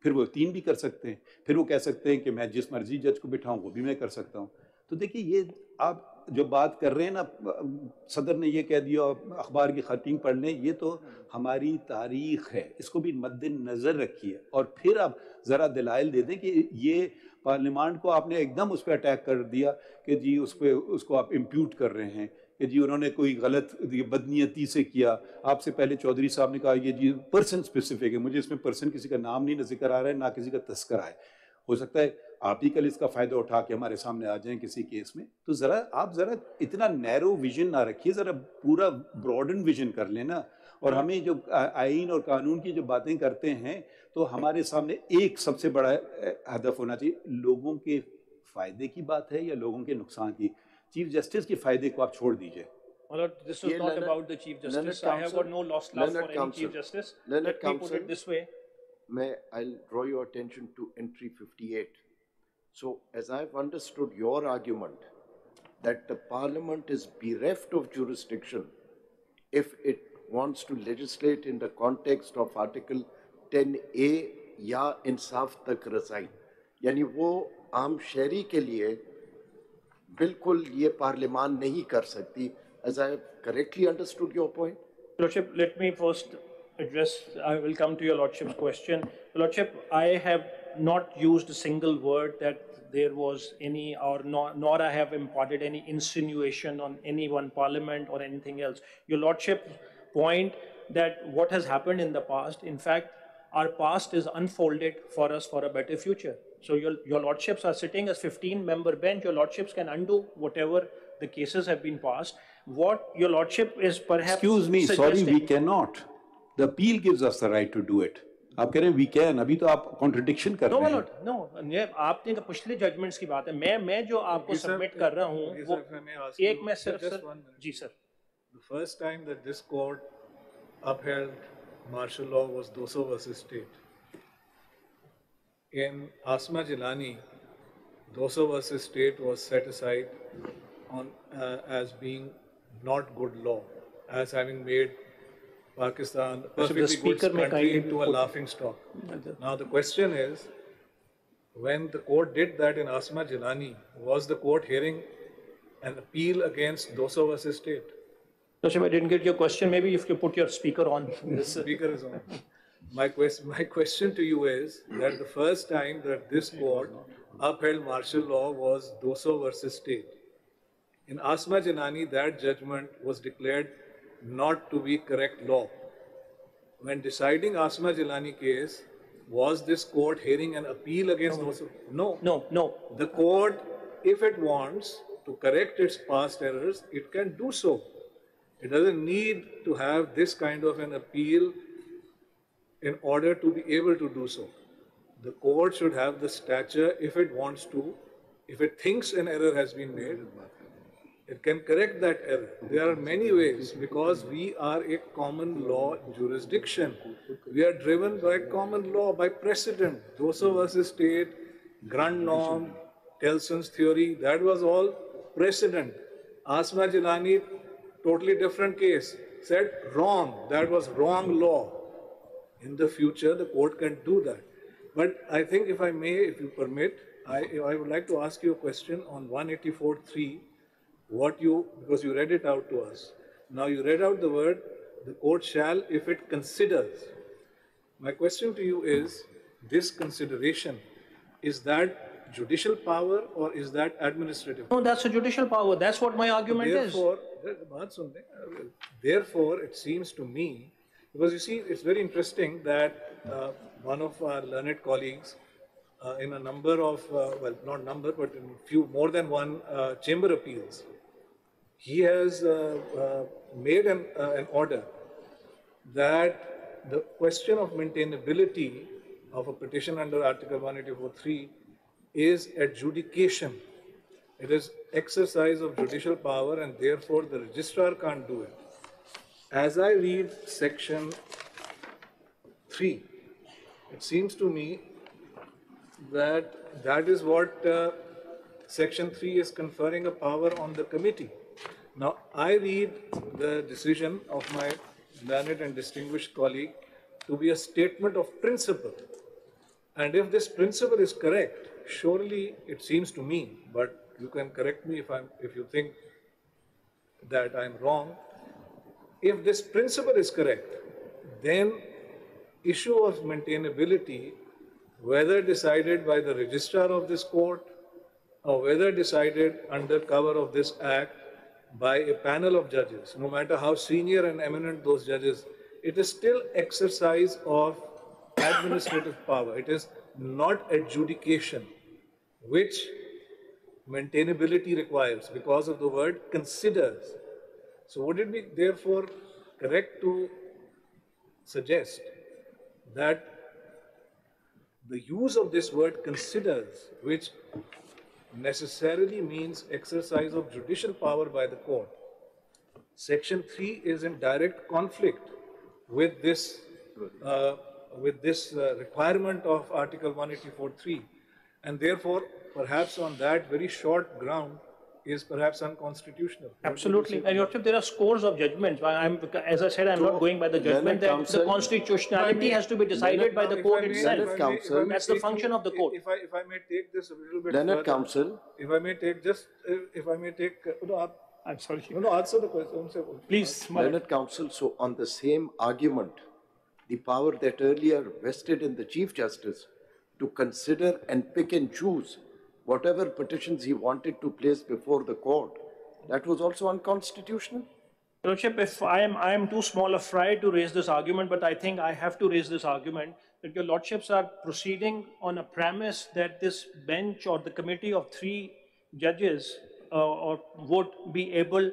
پھر وہ 3 بھی کر سکتے ہیں, پھر وہ کہہ سکتے ہیں کہ میں جس مرضی جج کو بٹھاؤں وہ بھی میں کر سکتا ہوں. تو دیکھیے یہ آپ جو بات کر رہے ہیں نا, صدر نے یہ کہہ دیا, اخبار کی خطیں پڑھ لیں, یہ تو ہماری تاریخ ہے, اس کو بھی مد نظر رکھیے. اور پھر آپ ذرا دلائل دے دیں کہ یہ پارلیمان کو آپ نے ایک دم اس پہ اٹیک کر دیا کہ جی اس کو آپ امپیوٹ کر رہے ہیں کہ جی انہوں نے کوئی غلط بدنیتی سے کیا. آپ سے پہلے چودھری صاحب نے کہا یہ جی پرسن اسپیسیفک ہے, مجھے اس میں پرسن کسی کا نام نہیں ذکر آ رہا ہے, نہ کسی کا تذکرہ ہے. ہو سکتا ہے آپ ہی کل اس کا فائدہ اٹھا کے ہمارے سامنے آ جائیں کسی کیس میں. تو آپ ذرا اتنا نیرو ویژن نہ رکھیے, ذرا پورا براڈن ویژن کر لیں نا. اور ہمیں جو آئین اور قانون کی جو باتیں کرتے ہیں, تو ہمارے سامنے ایک سب سے بڑا ہدف ہونا چاہیے, لوگوں کے فائدے کی بات ہے یا لوگوں کے نقصان کی. چیف جسٹس کے فائدے کو آپ چھوڑ دیجئے. This is not about the Chief Justice. I have got no lost love for any Chief Justice. Let me put it this way. I'll draw your attention to entry 58. So, as I've understood your argument, that the Parliament is bereft of jurisdiction if it wants to legislate in the context of Article 10A या इंसाफ तक रसाई, यानी वो आम शहरी के लिए बिल्कुल ये पार्लियामान नहीं कर सकती. As I have correctly understood your point? Lordship, let me first address, I will come to your Lordship's question. Lordship, I have not used a single word that there was any, or nor I have imparted any insinuation on any one parliament or anything else. Your Lordship's point that what has happened in the past, in fact, our past is unfolded for us for a better future. So your Lordships are sitting as 15-member bench. Your Lordships can undo whatever the cases have been passed. What your Lordship is perhaps Excuse me, sorry, we cannot. The appeal gives us the right to do it. आप कह रहे हैं we can, अभी तो आप contradiction कर रहे हैं. No, my lord, no. ये आपने का पिछले judgments की बात है. मैं जो आपको submit कर रहा हूँ, वो एक मैं सिर्फ sir, ji sir. The first time that this court upheld martial law was Doso versus State. In Asma Jilani, Doso versus State was set aside on as being not good law, as having made Pakistan a perfectly good country into a laughing stock. Now the question is, when the court did that in Asma Jilani, was the court hearing an appeal against Doso versus State? Lordship, I didn't get your question. Maybe if you put your speaker on. The speaker is on. My question to you is that the first time that this court upheld martial law was Doso versus State. In Asma Jilani, that judgment was declared not to be correct law. When deciding Asma Jilani case, was this court hearing an appeal against Doso? No. The court, if it wants to correct its past errors, it can do so. It doesn't need to have this kind of an appeal in order to be able to do so. The court should have the stature, if it wants to, if it thinks an error has been made, it can correct that error. There are many ways, because we are a common law jurisdiction. We are driven by common law, by precedent. Doso versus State, Grand Norm, Tellson's theory, that was all precedent. Asma Jilani, totally different case, said wrong, that was wrong law. In the future, the court can do that. But I think if I may, if you permit, I would like to ask you a question on 184.3, because you read it out to us. Now you read out the word, the court shall if it considers. My question to you is, this consideration, is that judicial power or is that administrative power? No, that's a judicial power. That's what my argument is. Therefore, it seems to me, because you see, it's very interesting that one of our learned colleagues in a number of, well, not number, but in more than one chamber appeals, he has made an order that the question of maintainability of a petition under Article 184.3 is adjudication. It is exercise of judicial power, and therefore the registrar can't do it. As I read section 3, it seems to me that that is what section 3 is conferring a power on the committee. Now, I read the decision of my learned and distinguished colleague to be a statement of principle. And if this principle is correct, surely it seems to me, but you can correct me if you think that I'm wrong. If this principle is correct, then issue of maintainability, whether decided by the registrar of this court or whether decided under cover of this act by a panel of judges, no matter how senior and eminent those judges, it is still exercise of administrative power. It is not adjudication, which maintainability requires because of the word considers. So would it be therefore correct to suggest that the use of this word considers, which necessarily means exercise of judicial power by the court, Section 3 is in direct conflict with this requirement of Article 184.3, and therefore perhaps on that very short ground is perhaps unconstitutional. Absolutely. And Your Worship, there are scores of judgments. As I said, I'm not going by the judgment that the constitutionality has to be decided by the court itself. That's the function of the court. If I may take this a little bit Learned further, Counsel. if I may take just, if I may take, I'm sorry. no, answer the question. Please. Learned Counsel, so on the same argument, the power that earlier vested in the Chief Justice to consider and pick and choose whatever petitions he wanted to place before the court, that was also unconstitutional? Your Lordship, if I am too small a fry to raise this argument, but I think I have to raise this argument that Your Lordships are proceeding on a premise that this bench or the committee of 3 judges would be able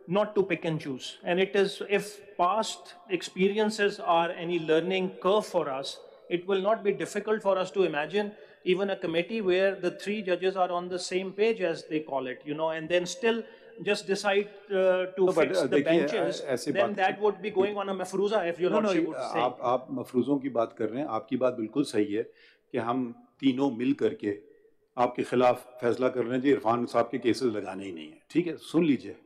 not to pick and choose. And it is, if past experiences are any learning curve for us, it will not be difficult for us to imagine even a committee where the 3 judges are on the same page, as they call it, and then still just decide to fix the benches, then that would be going on a mafruza, if Your Lordship would say. आप मफरूज़ों की बात कर रहे हैं, आपकी बात बिल्कुल सही है कि हम तीनों मिल करके आपके खिलाफ फैसला कर रहे हैं जी इरफान साहब के केसेस लगाने ही नहीं है, ठीक है, सुन लीजिए।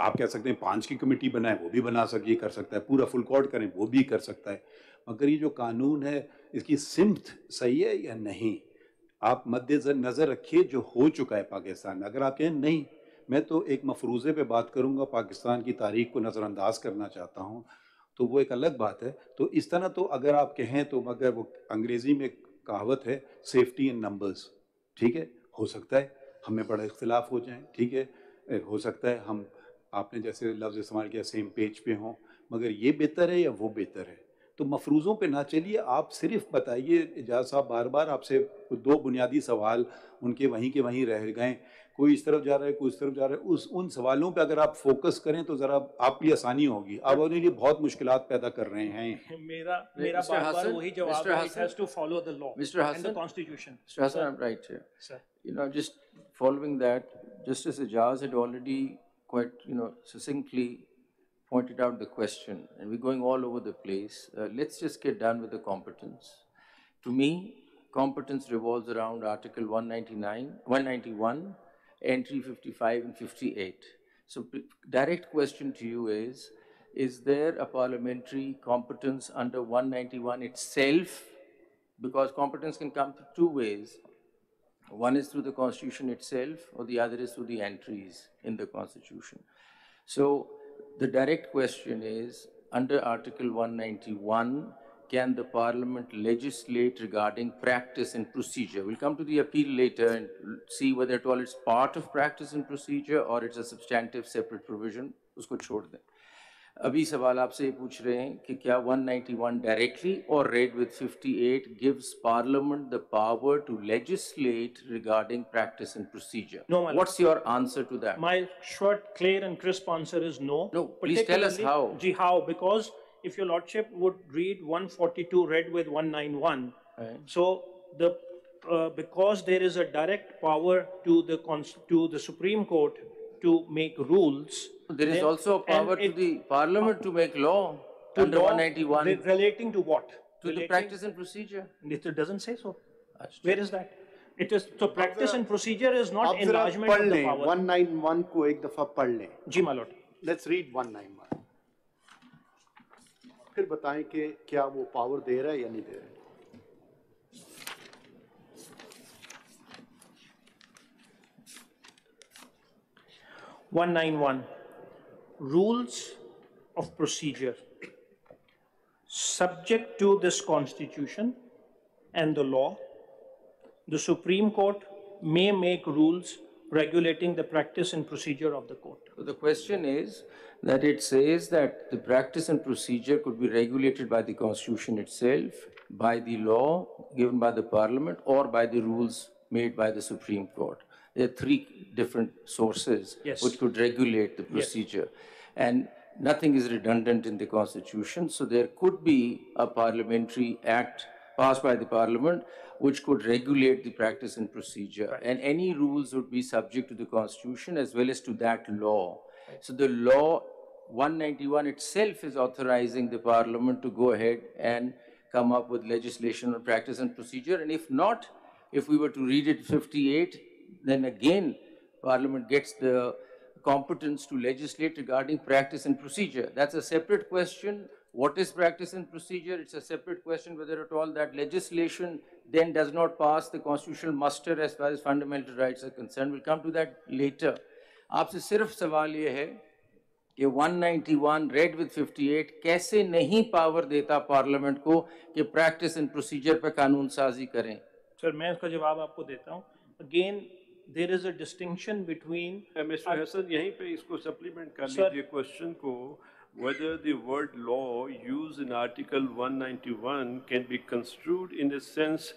आप कह सकते हैं 5 की कमेटी बनाए, वो भी बना सकती, कर सकता है, पूरा फुल कोर्ट करें, वो भी कर सकता है, मगर ये जो कानून है इसकी सिमत सही है या नहीं, आप मद्देनज़र रखिए जो हो चुका है पाकिस्तान में। अगर आप कहें नहीं, मैं तो एक मफरूज़े पे बात करूँगा, पाकिस्तान की तारीख को नज़रअंदाज करना चाहता हूँ, तो वो एक अलग बात है। तो इस तरह तो अगर आप कहें तो, मगर वो अंग्रेज़ी में कहावत है सेफ्टी इन नंबर्स, ठीक है, हो सकता है हमें बड़ा इख्तिलाफ हो जाए, ठीक है, हो सकता है हम, आपने जैसे लफ्ज़ इस्तेमाल किया, सेम पेज पे हों, मगर ये बेहतर है या वो बेहतर है। तो मफरूज़ों पे ना चलिए, आप सिर्फ बताइए। एजाज साहब बार बार आपसे 2 बुनियादी सवाल उनके वहीं के वहीं रह गए, कोई इस तरफ जा रहा है, कोई इस तरफ जा रहा है, उन सवालों पे अगर आप फोकस करें तो ज़रा आपके लिए आसानी होगी। आप उनके लिए बहुत मुश्किलात पैदा कर रहे हैं। मेरा बार वही जवाब है, it has to follow the law and the constitution. Mr. Hassan, I'm right here. Sir. Just following that, Justice Ijaz had already quite, succinctly pointed out the question, and we're going all over the place. Let's just get done with the competence. To me, competence revolves around Article 191, entry 55 and 58. So direct question to you is there a parliamentary competence under 191 itself? Because competence can come through 2 ways. One is through the Constitution itself, or the other is through the entries in the Constitution. So the direct question is, under Article 191, can the Parliament legislate regarding practice and procedure? We'll come to the appeal later and see whether at all it's part of practice and procedure or it's a substantive separate provision. Usko chhod dein. अभी सवाल आपसे ये पूछ रहे हैं कि क्या 191 directly or read with 58 gives Parliament the power to legislate regarding practice and procedure? No, my What's your answer to that? My short, clear and crisp answer is no. No, please tell us how. How? Because if Your Lordship would read 142 read with 191, right. So because there is a direct power to the Supreme Court to make rules. There is also a power to the Parliament to make law under 191. Relating to what? To the practice and procedure. It doesn't say so. Where is that? It is, so practice and procedure is not enlargement of the power. 191 को एक दफा पढ़ लें. जी my lord. Let's read 191. फिर बताएं कि क्या वो पावर दे रहा है या नहीं दे रहा है. Rules of procedure. Subject to this Constitution and the law, the Supreme Court may make rules regulating the practice and procedure of the court. So the question is that it says that the practice and procedure could be regulated by the Constitution itself, by the law given by the Parliament, or by the rules made by the Supreme Court. There are 3 different sources which could regulate the procedure. And nothing is redundant in the Constitution, so there could be a parliamentary act passed by the Parliament which could regulate the practice and procedure. Right. And any rules would be subject to the Constitution as well as to that law. Right. So the law 191 itself is authorizing the Parliament to go ahead and come up with legislation on practice and procedure. And if not, if we were to read it 58, then again Parliament gets the competence to legislate regarding practice and procedure. That's a separate question. What is practice and procedure? It's a separate question whether at all that legislation then does not pass the constitutional muster as far as fundamental rights are concerned. We'll come to that later. आपसे सिर्फ सवाल ये है कि 191 read with 58 कैसे नहीं power देता parliament को कि प्रैक्टिस एंड प्रोसीजर पे कानून साजी करें? सर मैं इसका जवाब आपको देता हूँ. Again, there is a distinction between. Mr. Hassan, यहीं पे इसको supplement कर लीजिए question को, whether the word law used in Article 191 can be construed in a sense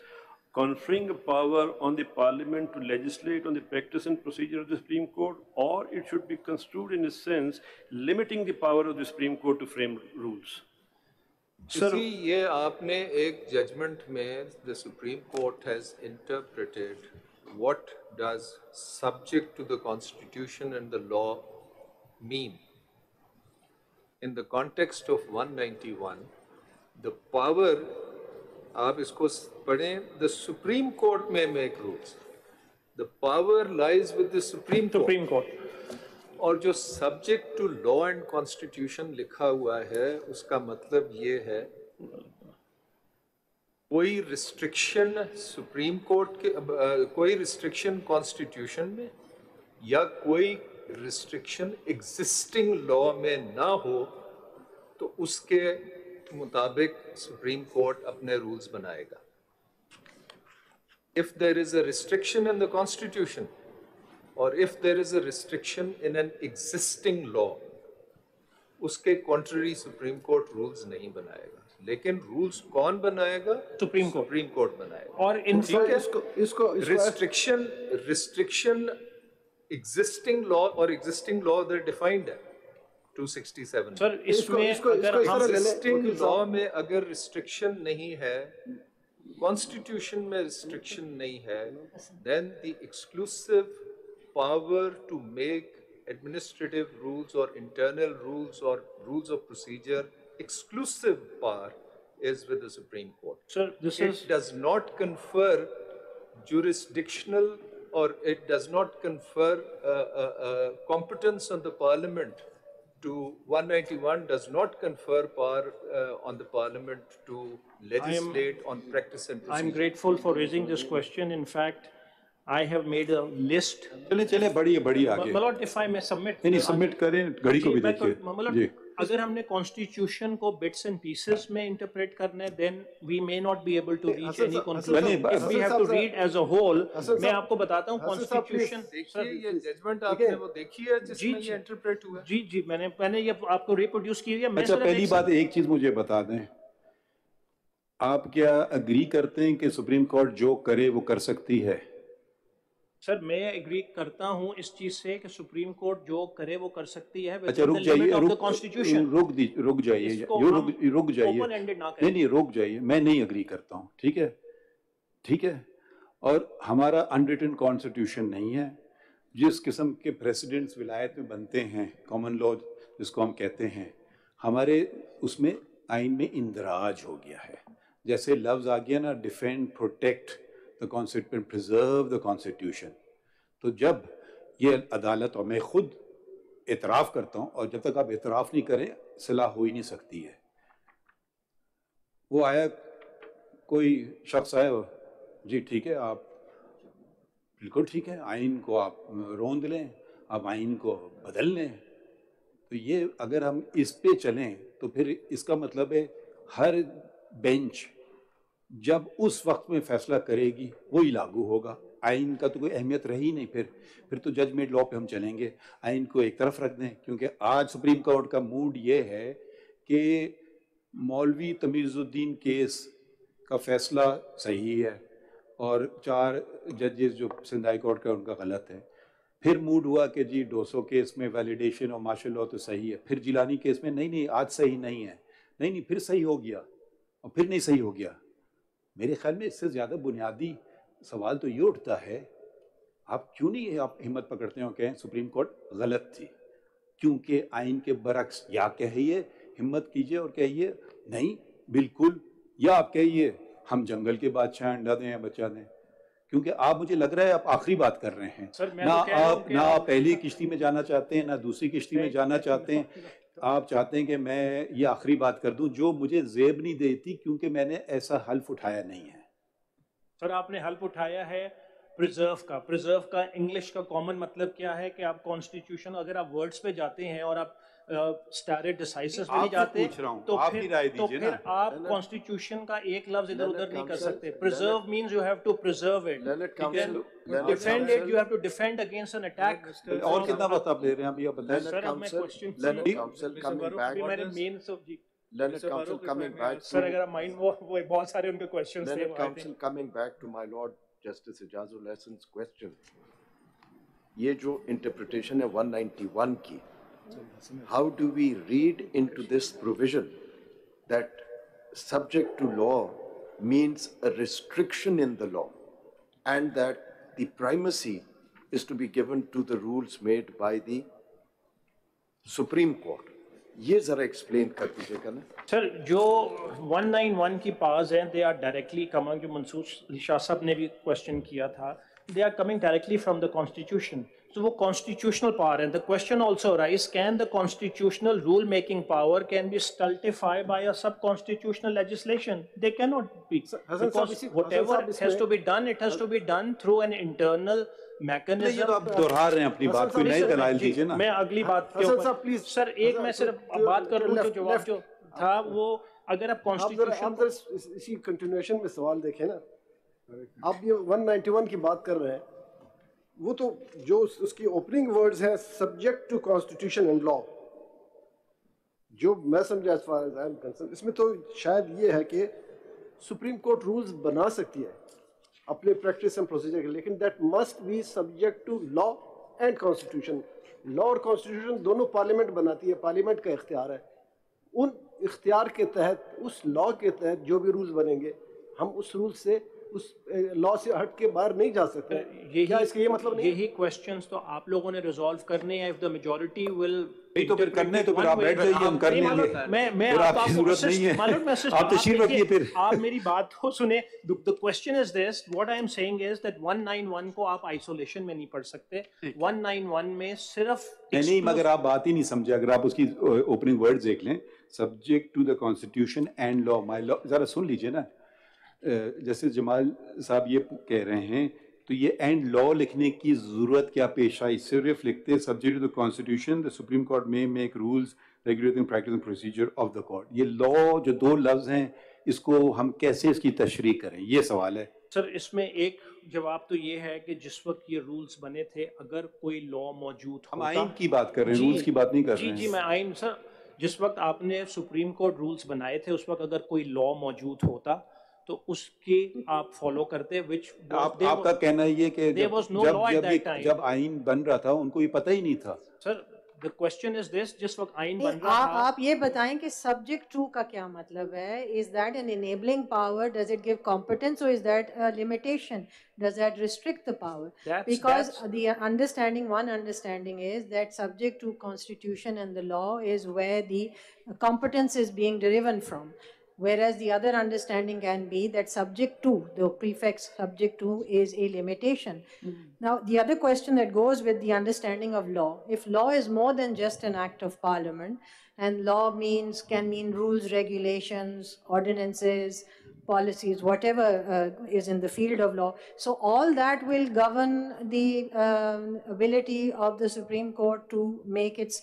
conferring a power on the Parliament to legislate on the practice and procedure of the Supreme Court, or it should be construed in a sense limiting the power of the Supreme Court to frame rules. Sir, ये आपने एक judgment में the Supreme Court has interpreted what does subject to the Constitution and the law mean. In the context of 191, the power, आप इसको पढ़ें, the Supreme Court may make rules. The power lies with the Supreme Court. और जो subject to law and Constitution लिखा हुआ है, उसका मतलब ये है कोई restriction Supreme Court के कोई restriction Constitution में या कोई restriction existing law में ना हो तो उसके मुताबिक Supreme Court अपने rules बनाएगा. If there is a restriction in the Constitution or if there is a restriction in an existing law, उसके contrary Supreme Court rules नहीं बनाएगा. लेकिन rules कौन बनाएगा? Supreme Court बनाएगा. और इसको restriction existing law or existing law they're defined है 267. Sir, इसमें अगर हम existing law में अगर restriction नहीं है, Constitution में restriction नहीं है, then the exclusive power to make administrative rules or internal rules or rules of procedure, exclusive power is with the Supreme Court. Sir, it does not confer jurisdictional or it does not confer competence on the Parliament to 191 does not confer power on the Parliament to legislate on practice and procedure. I'm grateful for raising this question. In fact, I have made a list. चले बड़ी आगे. Malot, if I may submit. नहीं submit करें, घड़ी को भी देखिए. अगर हमने Constitution को bits and pieces में interpret करना है, then we may not be able to reach any conclusion. If we have to read as a whole, मैं आपको बताता हूँ Constitution. देखिए ये judgment आपने वो देखी है जिसमें ये interpret हुआ है. जी मैंने ये आपको reproduce की है. अच्छा पहली बात एक चीज मुझे बता दें. आप क्या agree करते हैं कि Supreme Court जो करे वो कर सकती है? सर मैं एग्री करता हूं इस चीज से कि सुप्रीम कोर्ट जो करे वो कर सकती है. अच्छा रुक जाइए रुक जाइए नहीं रुक जाइए. मैं नहीं एग्री करता हूं. ठीक है. और हमारा अनरिटन कॉन्स्टिट्यूशन नहीं है. जिस किस्म के प्रेसिडेंट्स विलायत में बनते हैं, कॉमन लॉ जिसको हम कहते हैं, हमारे उसमें आइन में इंदराज हो गया है. जैसे लफ्ज आ गया ना, defend, protect the Constitution, preserve the Constitution. तो जब ये अदालत, और मैं खुद एतराफ़ करता हूँ, और जब तक आप एतराफ़ नहीं करें सलाह हो ही नहीं सकती है. वो आया कोई शख्स आया, जी ठीक है, आप बिल्कुल ठीक है, आइन को आप रोंद लें, आप आइन को बदल लें. तो ये अगर हम इस पे चलें तो फिर इसका मतलब है हर बेंच जब उस वक्त में फैसला करेगी वही लागू होगा. आइन का तो कोई अहमियत रही नहीं. फिर तो जजमेंट लॉ पे हम चलेंगे. आइन को एक तरफ रख दें, क्योंकि आज सुप्रीम कोर्ट का मूड ये है कि मौलवी तमीज़ुद्दीन केस का फैसला सही है और 4 जजेस जो सिंध हाई कोर्ट का उनका गलत है. फिर मूड हुआ कि जी डोसो केस में वैलिडेशन और मार्शल लॉ तो सही है. फिर जिलानी केस में नहीं आज सही नहीं है. नहीं फिर सही हो गया और फिर नहीं सही हो गया. मेरे ख्याल में इससे ज़्यादा बुनियादी सवाल तो ये उठता है, आप क्यों नहीं आप हिम्मत पकड़ते हो कहें सुप्रीम कोर्ट गलत थी, क्योंकि आइन के बरक्स या कहिए, हिम्मत कीजिए और कहिए नहीं बिल्कुल, या आप कहिए हम जंगल के बादशाह अंडा दें या बच्चा दें. क्योंकि आप मुझे लग रहा है आप आखिरी बात कर रहे हैं, ना आप पहली किश्ती में जाना चाहते हैं ना दूसरी किश्ती में जाना चाहते हैं, आप चाहते हैं कि मैं ये आखिरी बात कर दूं जो मुझे जेब नहीं देती क्योंकि मैंने ऐसा हल्फ उठाया नहीं है। सर आपने हल्फ उठाया है प्रिजर्व का इंग्लिश का कॉमन मतलब क्या है कि आप कॉन्स्टिट्यूशन, अगर आप वर्ड्स पे जाते हैं और आप स्टारे डिसाइसिस में नहीं जाते तो फिर आप कॉन्स्टिट्यूशन का एक लफ्ज इधर उधर नहीं कर सकते। Preserve means you have to preserve it, defend it, you have to defend against an attack. और कितना वक्त आप ले रहे हैं अभी आप बताएं सर? अब मैं क्वेश्चन मेरे main Counsel coming back. Sir अगर आप माइंड वो बहुत सारे उनके क्वेश्चंस थे। Counsel coming back to my Lord Justice Ijazul Hasan's question, ये जो interpretation है 191 की, how do we read into this provision that subject to law means a restriction in the law and that the primacy is to be given to the rules made by the Supreme Court? ये जरा explain कर दीजिएगा ना sir. जो 191 की पास हैं they are directly coming, जो मंसूर शाह साहब ने भी क्वेश्चन किया था, they are coming directly from the constitution, तो वो कॉन्स्टिट्यूशनल पावर है। The question also rise, can the constitutional rule making power can be stultified by a sub constitutional legislation? They can not be, because whatever has to be done it has to be done through an internal mechanism. तो आप दोहरा रहे हैं अपनी बात, कोई नई दलाइल दीजिए ना। मैं अगली बात के ऊपर सर एक मैं सिर्फ बात कर लूं तो जवाब जो था वो, अगर आप कॉन्स्टिट्यूशन आप इसी कंटिन्यूएशन में सवाल देखें ना, आप ये 191 की बात कर रहे हैं, वो तो जो उसकी ओपनिंग वर्ड्स हैं subject to constitution and law, जो मैं समझा as far as I am concerned, इसमें तो शायद ये है कि सुप्रीम कोर्ट रूल्स बना सकती है अपने प्रैक्टिस एंड प्रोसीजर के, लेकिन that must be subject to law and constitution. Law और कॉन्स्टिट्यूशन दोनों पार्लियामेंट बनाती है, पार्लियामेंट का इख्तियार है। उन इख्तियार के तहत, उस लॉ के तहत जो भी रूल्स बनेंगे, हम उस रूल से, उस लॉ से हट के बाहर नहीं जा सकते। क्या इसका ये मतलब नहीं? यही क्वेश्चंस तो आप लोगों ने रिजॉल्व करने हैं। इफ द मेजॉरिटी विल तो फिर करने, तो फिर आप बैठ जाइए, हम कर लेंगे। मैं आपकी जरूरत नहीं है, आप तशरीफ रखिए। फिर आप मेरी बात को सुने। The question is this, what I am saying is that 191 को आप आइसोलेशन में नहीं पढ़ सकते। 191 में सिर्फ नहीं, मगर आप बात ही नहीं समझे। अगर आप उसकी ओपनिंग वर्ड्स देख लें, subject to the constitution and law, my law, जरा सुन लीजिए ना। जैसे जमाल साहब ये कह रहे हैं, तो ये एंड लॉ लिखने की ज़रूरत क्या पेश आई? सिर्फ लिखते subject to the constitution the supreme court may make rules regulating practice and procedure of the court. ये लॉ जो दो लफ्ज़ हैं, इसको हम कैसे इसकी तशरीह करें, ये सवाल है। सर इसमें एक जवाब तो ये है कि जिस वक्त ये रूल्स बने थे, अगर कोई लॉ मौजूद, हम आइन की बात कर रहे हैं, रूल्स की बात नहीं कर रहे हैं। जी मैं आइन, सर जिस वक्त आपने सुप्रीम कोर्ट रूल्स बनाए थे, उस वक्त अगर कोई लॉ मौजूद होता तो उसके आप फॉलो करते, विच आपका कहना ये कि जब आइन बन रहा था उनको ये पता ही नहीं था। Sir the question is this, जिस वक्त आइन बन रहा था, आप ये बताएं कि सब्जेक्ट टू का क्या मतलब है? Is that an enabling power? Does it give competence or is that a limitation? Does that restrict the power? Because the understanding, one understanding is that subject to constitution and the law is where the competence is being driven from. Whereas the other understanding can be that subject to, the prefix subject to, is a limitation. Now, the other question that goes with the understanding of law, if law is more than just an act of parliament, and law can mean rules, regulations, ordinances, policies, whatever is in the field of law. So all that will govern the ability of the Supreme Court to make its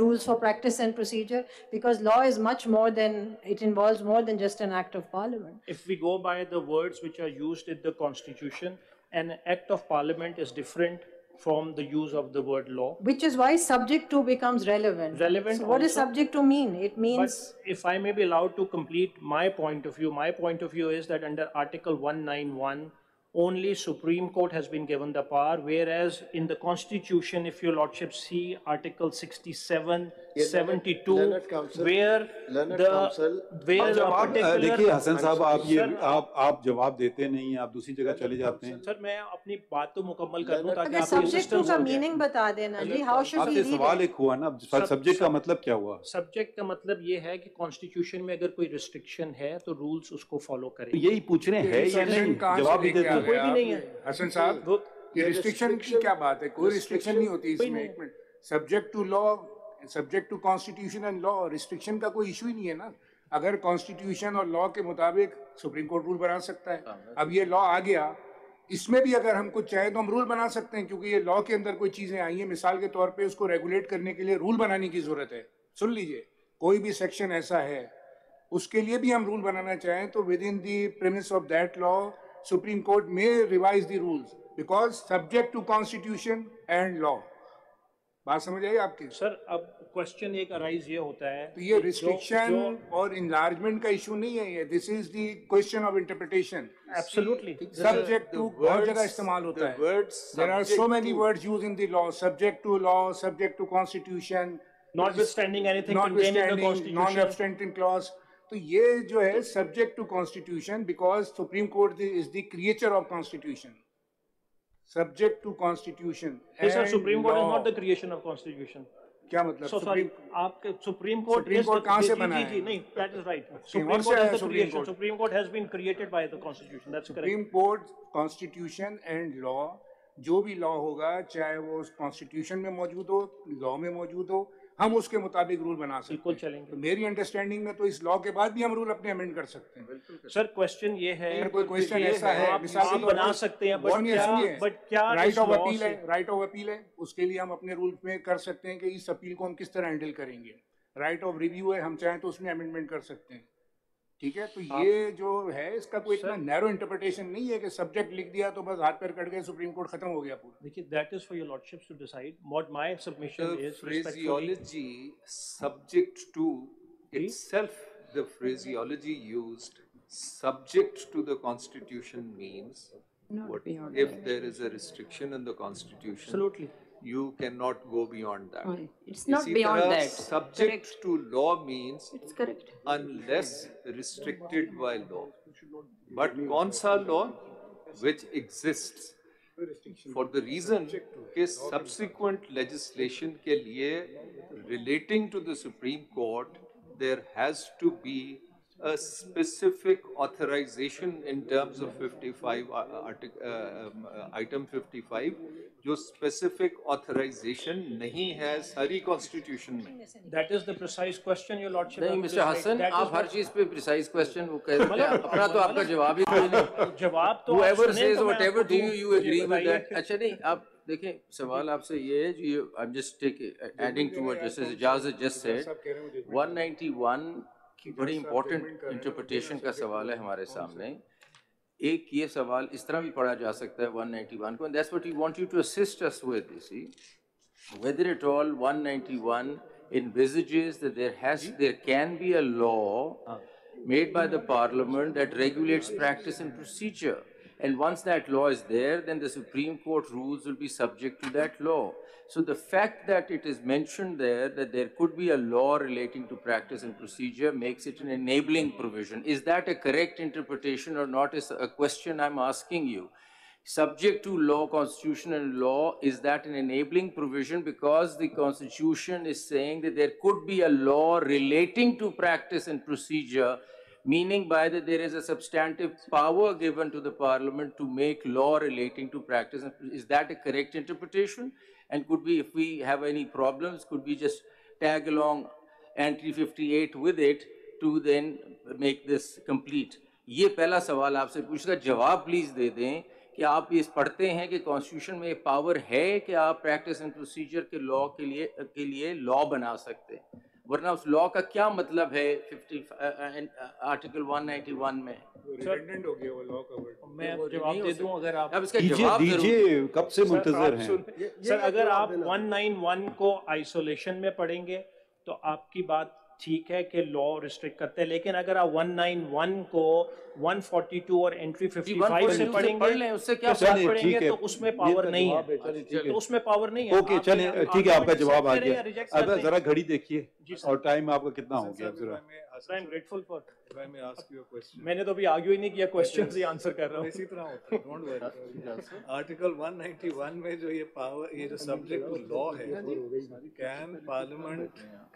rules for practice and procedure, because law is much more than, it involves more than just an act of parliament. If we go by the words which are used in the Constitution, an act of parliament is different from the use of the word law. Which is why subject to becomes relevant. So what also, does subject to mean? It means... But if I may be allowed to complete my point of view is that under Article 191, only Supreme Court has been given the power, whereas in the Constitution, if your Lordship see Article 67, 72, where देखिए हसन साहब, आप जवाब देते नहीं हैं, आप दूसरी जगह चले जाते हैं। सर मैं अपनी बात तो मुकम्मल कर दूं ताकि आप सब्जेक्ट टू का मीनिंग बता देना जी। How should we read? सवाल एक हुआ ना, सब्जेक्ट का मतलब क्या हुआ? सब्जेक्ट का मतलब ये है कि कॉन्स्टिट्यूशन में अगर कोई रिस्ट्रिक्शन है तो रूल्स उसको फॉलो करें। यही पूछ रहे हैं या नहीं? जवाब भी दे दो। कोई भी नहीं है हसन साहब, ये रिस्ट्रिक्शन की क्या बात है? कोई रिस्ट्रिक्शन नहीं होती इसमें। एक minute, subject to law, subject to constitution and law, restriction का कोई इशू ही नहीं है ना। अगर कॉन्स्टिट्यूशन और लॉ के मुताबिक सुप्रीम कोर्ट रूल बना सकता है। अब ये लॉ आ गया, इसमें भी अगर हम कुछ चाहें तो हम रूल बना सकते हैं, क्योंकि ये लॉ के अंदर कोई चीजें आई हैं, मिसाल के तौर पे उसको रेगुलेट करने के लिए रूल बनाने की जरूरत है। सुन लीजिए, कोई भी सेक्शन ऐसा है उसके लिए भी हम रूल बनाना चाहें तो within the premise of that law supreme court may revise the rules because subject to constitution and law. बात समझ आई आपकी? सर अब क्वेश्चन एक अराइज ये होता है, तो ये रिस्ट्रिक्शन और इनलार्जमेंट का इशू नहीं है, ये this is the question of interpretation. Absolutely subject to बहुत जगह इस्तेमाल होता है। There are so many words used in the law, subject to law, subject to constitution, notwithstanding anything contained in the constitution, non-abstention clause। तो ये जो है subject to constitution because supreme court is the creature of constitution, subject to constitution. Supreme court is not the creation of constitution. क्या मतलब? आपके supreme court कहाँ से बना है? नहीं, that is right. Supreme court has been created by the constitution, that's correct. Supreme court constitution and law, जो भी लॉ होगा चाहे वो कॉन्स्टिट्यूशन में मौजूद हो, लॉ में मौजूद हो, हम उसके मुताबिक रूल बना सकते हैं। चलेंगे। तो मेरी अंडरस्टैंडिंग में तो इस लॉ के बाद भी हम रूल अपने अमेंड कर सकते हैं। सर क्वेश्चन ये है, अगर कोई क्वेश्चन ऐसा है आप बना सकते हैं, बट क्या राइट ऑफ अपील है, राइट ऑफ अपील है, उसके लिए हम अपने रूल में कर सकते हैं कि इस अपील को हम किस तरह हैंडल करेंगे। राइट ऑफ रिव्यू है, हम चाहें तो उसमें अमेंडमेंट कर सकते हैं। ठीक है, तो ये जो है इसका कोई इतना नैरो इंटरप्रिटेशन नहीं है कि सब्जेक्ट लिख दिया तो बस हाथ पैर कट गए, सुप्रीम कोर्ट खत्म हो गया पूरा। देखिए, that is for your lordships to decide. What my submission is phraseology subject to itself, the phraseology used subject to the constitution means what if there is a restriction in the constitution? Absolutely. You cannot go beyond that. It's not beyond that. Subject to law means It's correct. unless restricted by law. But kaun sa law which exists for the reason कि subsequent legislation के लिए relating to the Supreme Court there has to be a specific authorization in terms of 55 item 55 जो specific authorization नहीं है सारी constitution में। That is the precise question your lordship। नहीं mister Hasan, आप हर चीज पे precise question वो कहते हैं, अपना तो आपका जवाब ही कोई नहीं। जवाब तो whoever says whatever do you agree with that? अच्छा नहीं, आप देखें, सवाल आपसे ये है जो I'm just adding to what Justice Qazi just said, 191 की बड़ी इंपॉर्टेंट इंटरप्रिटेशन का सवाल है हमारे सामने। एक ये सवाल इस तरह भी पढ़ा जा सकता है 191 को, and that's what we want you to assist us with, you see, whether at all 191 envisages that there can be a law made by the parliament that regulates practice and procedure, and once that law is there, then the Supreme Court rules will be subject to that law. So the fact that it is mentioned there that there could be a law relating to practice and procedure makes it an enabling provision. Is that a correct interpretation or not is a question I'm asking you. Subject to law, constitution and law, is that an enabling provision because the constitution is saying that there could be a law relating to practice and procedure, meaning by that there is a substantive power given to the parliament to make law relating to practice. Is that a correct interpretation? And could we, if we have any problems, could we just tag along entry 58 with it to then make this complete? ये पहला सवाल आपसे पूछेगा, जवाब please दे दें कि आप ये पढ़ते हैं कि कॉन्स्टिट्यूशन में पावर है कि आप प्रैक्टिस एंड प्रोसीजर के लॉ के लिए लॉ बना सकते हैं, वरना उस लॉ का क्या मतलब है आर्टिकल 191 में? रिडंडेंट हो गया वो लॉ का वर्ड। मैं जवाब दे दूं अगर आप इसका जवाब दीजिए, कब से मुंतजर हैं सर। अगर आप 191 को आइसोलेशन में पढ़ेंगे तो आपकी बात ठीक है कि लॉ रिस्ट्रिक्ट करते हैं, लेकिन अगर आप 191 को 142 और एंट्री 55 से पढ़ेंगे उससे क्या फर्क पड़ेंगे, तो उसमें पावर नहीं है, तो उसमें पावर नहीं है। ओके चले, ठीक है, आपका जवाब आ गया। अब जरा घड़ी देखिए और टाइम आपका कितना हो गया जरा। I am grateful for, if I may ask you a question. मैंने तो अभी आर्ग्यू ही नहीं किया, क्वेश्चन से आंसर कर रहा हूँ। इसी तरह होता है, डोंट वरी। आर्टिकल 191 में जो ये पावर, ये जो सब्जेक्ट टू लॉ है,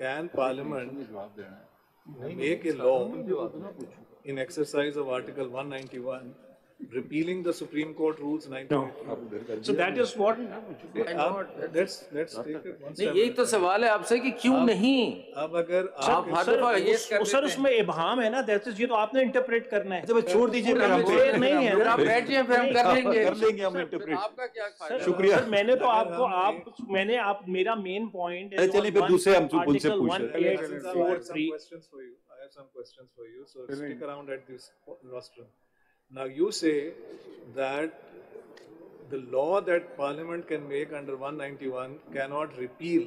can parliament make a law in exercise of Article 191 repealing the Supreme Court rules 1980. So that is what. Let's take it one step. यही तो सवाल है आपसे कि क्यों नहीं? अब अगर आप हर दफा ये कर सर उसमें इबहाम है ना, दैट इज, ये तो आपने इंटरप्रेट करना है। जब छोड़ दीजिए, नहीं है, आप बैठ जाइए, फिर हम कर लेंगे हम इंटरप्रेट। आपका क्या फायदा? शुक्रिया। मैंने तो आपको मेरा मेन पॉइंट है। चलिए फिर दूसरे हम उनसे पूछें। I have some questions for you, so stick around at this rostrum. Now you say that the law that Parliament can make under 191 cannot repeal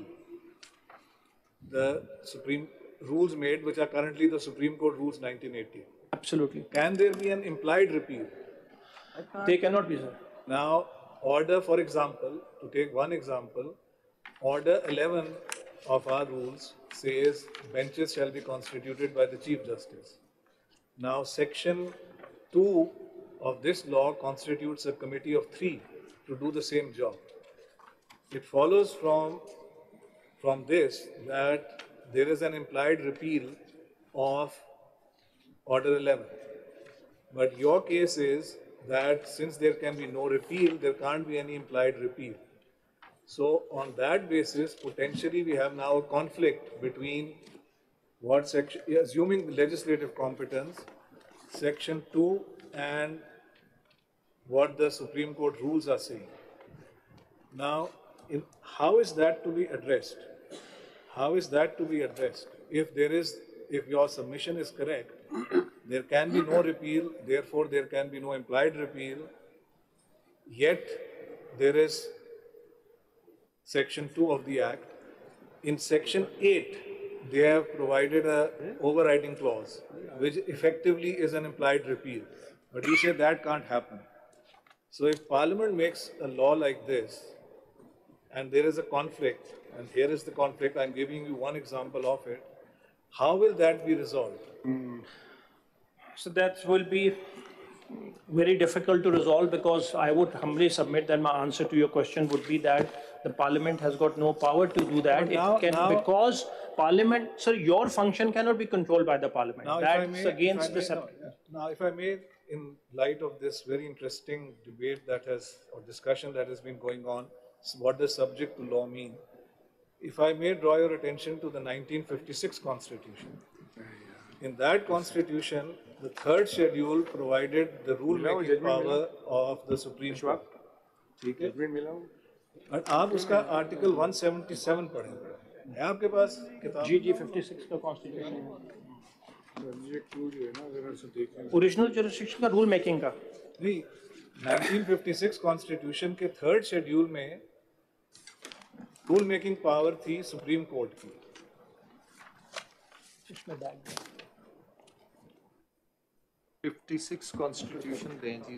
the Supreme rules made, which are currently the Supreme Court rules 1980. Absolutely. Can there be an implied repeal? They cannot be, sir. Now, order, for example, to take one example, order 11 of our rules says benches shall be constituted by the Chief Justice. Now, section 2 of this law constitutes a committee of 3 to do the same job. It follows from this that there is an implied repeal of order 11. But your case is that since there can be no repeal, there can't be any implied repeal. So on that basis, potentially we have now a conflict between what section, assuming the legislative competence, section 2 and what the Supreme Court rules are saying. Now, how is that to be addressed? How is that to be addressed? If your submission is correct, there can be no repeal, therefore there can be no implied repeal, yet there is section 2 of the Act. In section 8, they have provided an overriding clause, which effectively is an implied repeal. But you say that can't happen. So if Parliament makes a law like this, and there is a conflict, and here is the conflict, I'm giving you one example of it, how will that be resolved? So that will be very difficult to resolve, because I would humbly submit that my answer to your question would be that the Parliament has got no power to do that. Because Parliament, sir, your function cannot be controlled by the Parliament. That's against the subject. Now, if I may, in light of this very interesting debate that has, or discussion that has been going on, what does subject to law mean? If I may draw your attention to the 1956 Constitution. In that Constitution, the third schedule provided the rule-making power of the Supreme Court. ठीक है? और आप उसका article 177 पढ़ेंगे. है आपके पास किताब? जी 56 का Constitution. ओरिजिनल जुरिस्डिक्शन का रूल मेकिंग का नहीं, 1956 कॉन्स्टिट्यूशन के थर्ड शेड्यूल में रूल मेकिंग पावर थी सुप्रीम कोर्ट की. 56 कॉन्स्टिट्यूशन दें जी.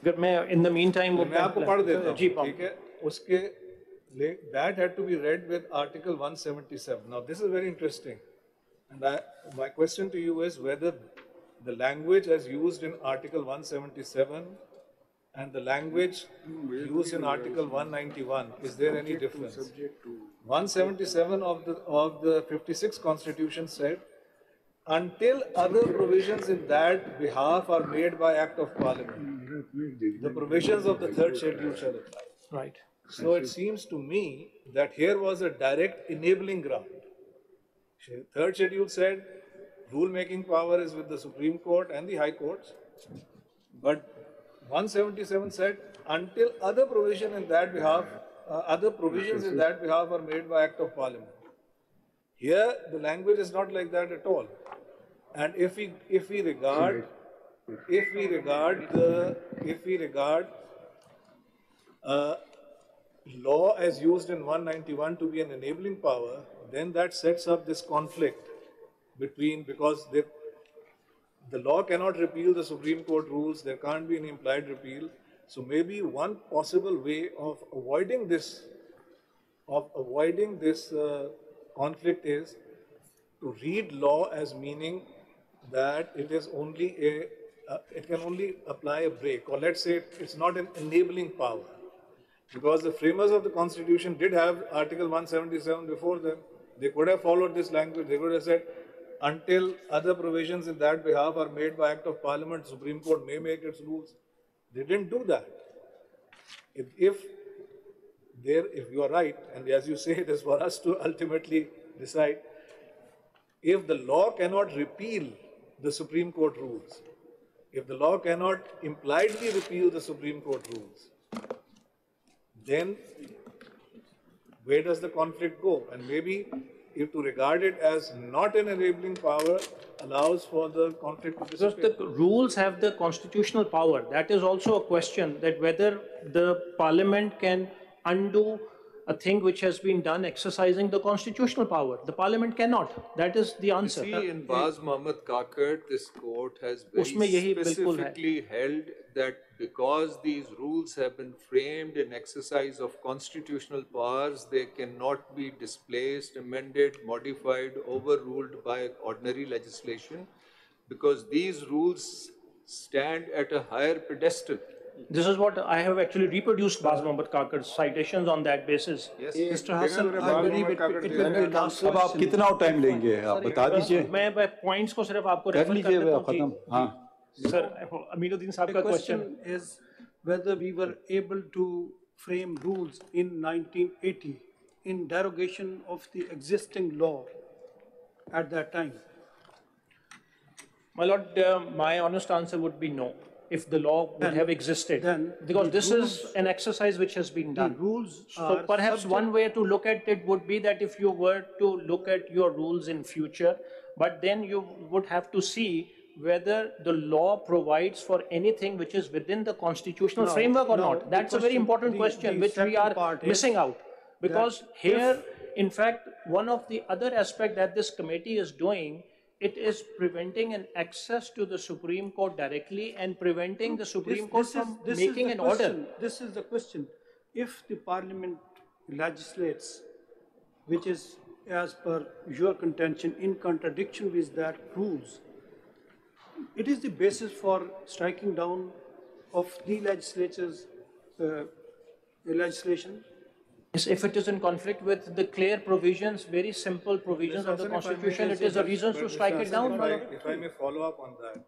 अगर मैं इन द मीन टाइम मैं आपको पढ़ देता हूँ, ठीक है? उसके that had to be read with article 177. Now this is very interesting. And my question to you is whether the language as used in Article 177 and the language used in Article 191, is there any difference? 177 of the 56 Constitution said, until other provisions in that behalf are made by Act of Parliament, the provisions of the third schedule shall apply. Right. So it seems to me that here was a direct enabling ground. Third schedule said rule-making power is with the Supreme Court and the High Courts, but 177 said until other provisions in that behalf are made by Act of Parliament. Here the language is not like that at all. And if we regard law as used in 191 to be an enabling power, then that sets up this conflict between, because the law cannot repeal the Supreme Court rules, there can't be an implied repeal. So maybe one possible way of avoiding this conflict is to read law as meaning that it is only it can only apply a break, or let's say it's not an enabling power. Because the framers of the Constitution did have Article 177 before them. They could have followed this language. They could have said, until other provisions in that behalf are made by Act of Parliament, Supreme Court may make its rules. They didn't do that. If you are right, and as you say, it is for us to ultimately decide, if the law cannot repeal the Supreme Court rules, if the law cannot impliedly repeal the Supreme Court rules, then where does the conflict go? And maybe if to regard it as not an enabling power allows for the conflict to dissipate. Because the rules have the constitutional power. That is also a question, that whether the Parliament can undo a thing which has been done exercising the constitutional power. The Parliament cannot. That is the answer. You see, in Baz Mohammed Kakar, this court has very specifically held that because these rules have been framed in exercise of constitutional powers, they cannot be displaced, amended, modified, overruled by ordinary legislation, because these rules stand at a higher pedestal. This is what I have actually reproduced Baz Mohammed Kakar's citations on that basis. Yes. Mr. Hassan, I believe it will be the last अब आप कितना time लेंगे आप बता दीजिए मैं points को सिर्फ आपको कर रेफर कर लीजिए देता खत्म हूँ हाँ सर अमीनुद्दीन साहब का The question question is whether we were able to frame rules in 1980 in derogation of the existing law at that time. My lord, my honest answer would be no, if the law would have existed. Because this is an exercise which has been done. Rules so perhaps one way to look at it would be that if you were to look at your rules in future, but then you would have to see whether the law provides for anything which is within the constitutional framework or not. That's a very important question which we are missing out. Because here, in fact, one of the other aspects that this committee is doing, it is preventing an access to the Supreme Court directly and preventing the Supreme Court from making an order. This is the question. If the Parliament legislates, which is as per your contention in contradiction with that rules, it is the basis for striking down of the legislature's legislation. Yes, if it is in conflict with the clear provisions, very simple provisions of the Constitution, it is a reason to strike it down. If I may follow up on that,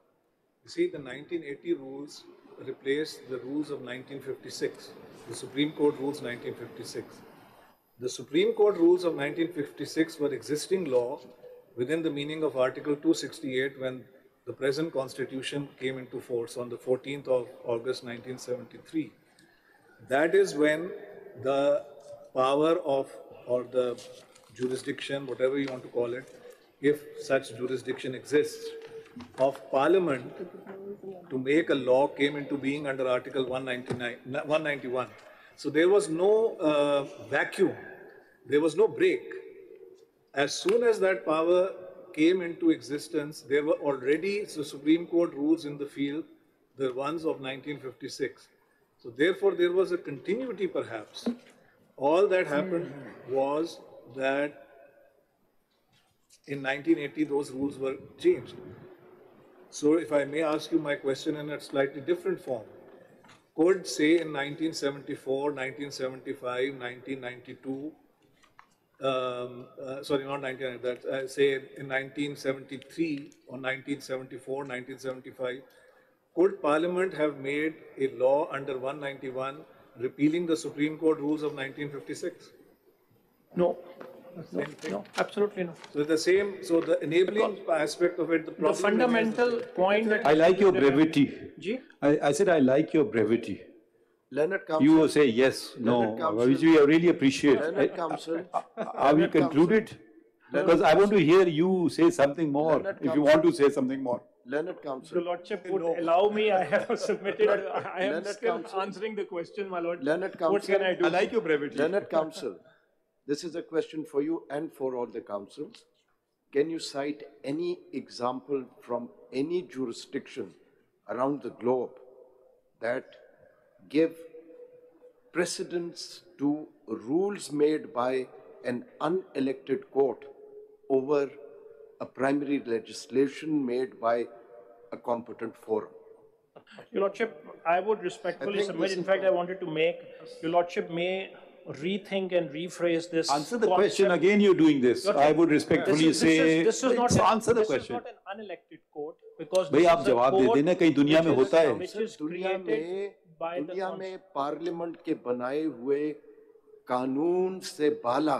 you see, the 1980 rules replaced the rules of 1956, the Supreme Court rules 1956. The Supreme Court rules of 1956 were existing law within the meaning of Article 268 when the present Constitution came into force on the 14th of August 1973. That is when the power of, or the jurisdiction, whatever you want to call it, if such jurisdiction exists, of Parliament to make a law came into being under Article 191. So there was no vacuum, there was no break. As soon as that power came into existence, there were already the Supreme Court rules in the field, the ones of 1956. So therefore there was a continuity perhaps. All that happened was that in 1980 those rules were changed. So if I may ask you my question in a slightly different form, could say in 1974, 1975, 1992, sorry, not 1990, say in 1973 or 1974, 1975, could Parliament have made a law under 191 repealing the Supreme Court rules of 1956? No. No, absolutely no. So the same, so the enabling aspect of it, the fundamental point that I like your brevity. I said I like your brevity. Leonard Counsel. You will say yes, no, which we really appreciate. Leonard Counsel. Are we concluded? Because I want to hear you say something more, if you want to say something more. Leonard Counsel. Your Lordship would allow me, I have submitted, I am still answering the question, my Lord. Leonard Counsel. What can I do? I like your brevity. Leonard Counsel, this is a question for you and for all the councils. Can you cite any example from any jurisdiction around the globe that give precedence to rules made by an unelected court over a primary legislation made by a competent forum? Your Lordship, I would respectfully submit. In fact, I wanted to make, Your Lordship may rethink and rephrase this. Answer the question again. You're doing this. I would respectfully say. This is not answer the question. This is not an unelected court because भाई आप जवाब दे देना कहीं दुनिया में होता है. Which is created by the दुनिया में पार्लियामेंट के बनाए हुए कानून से बाला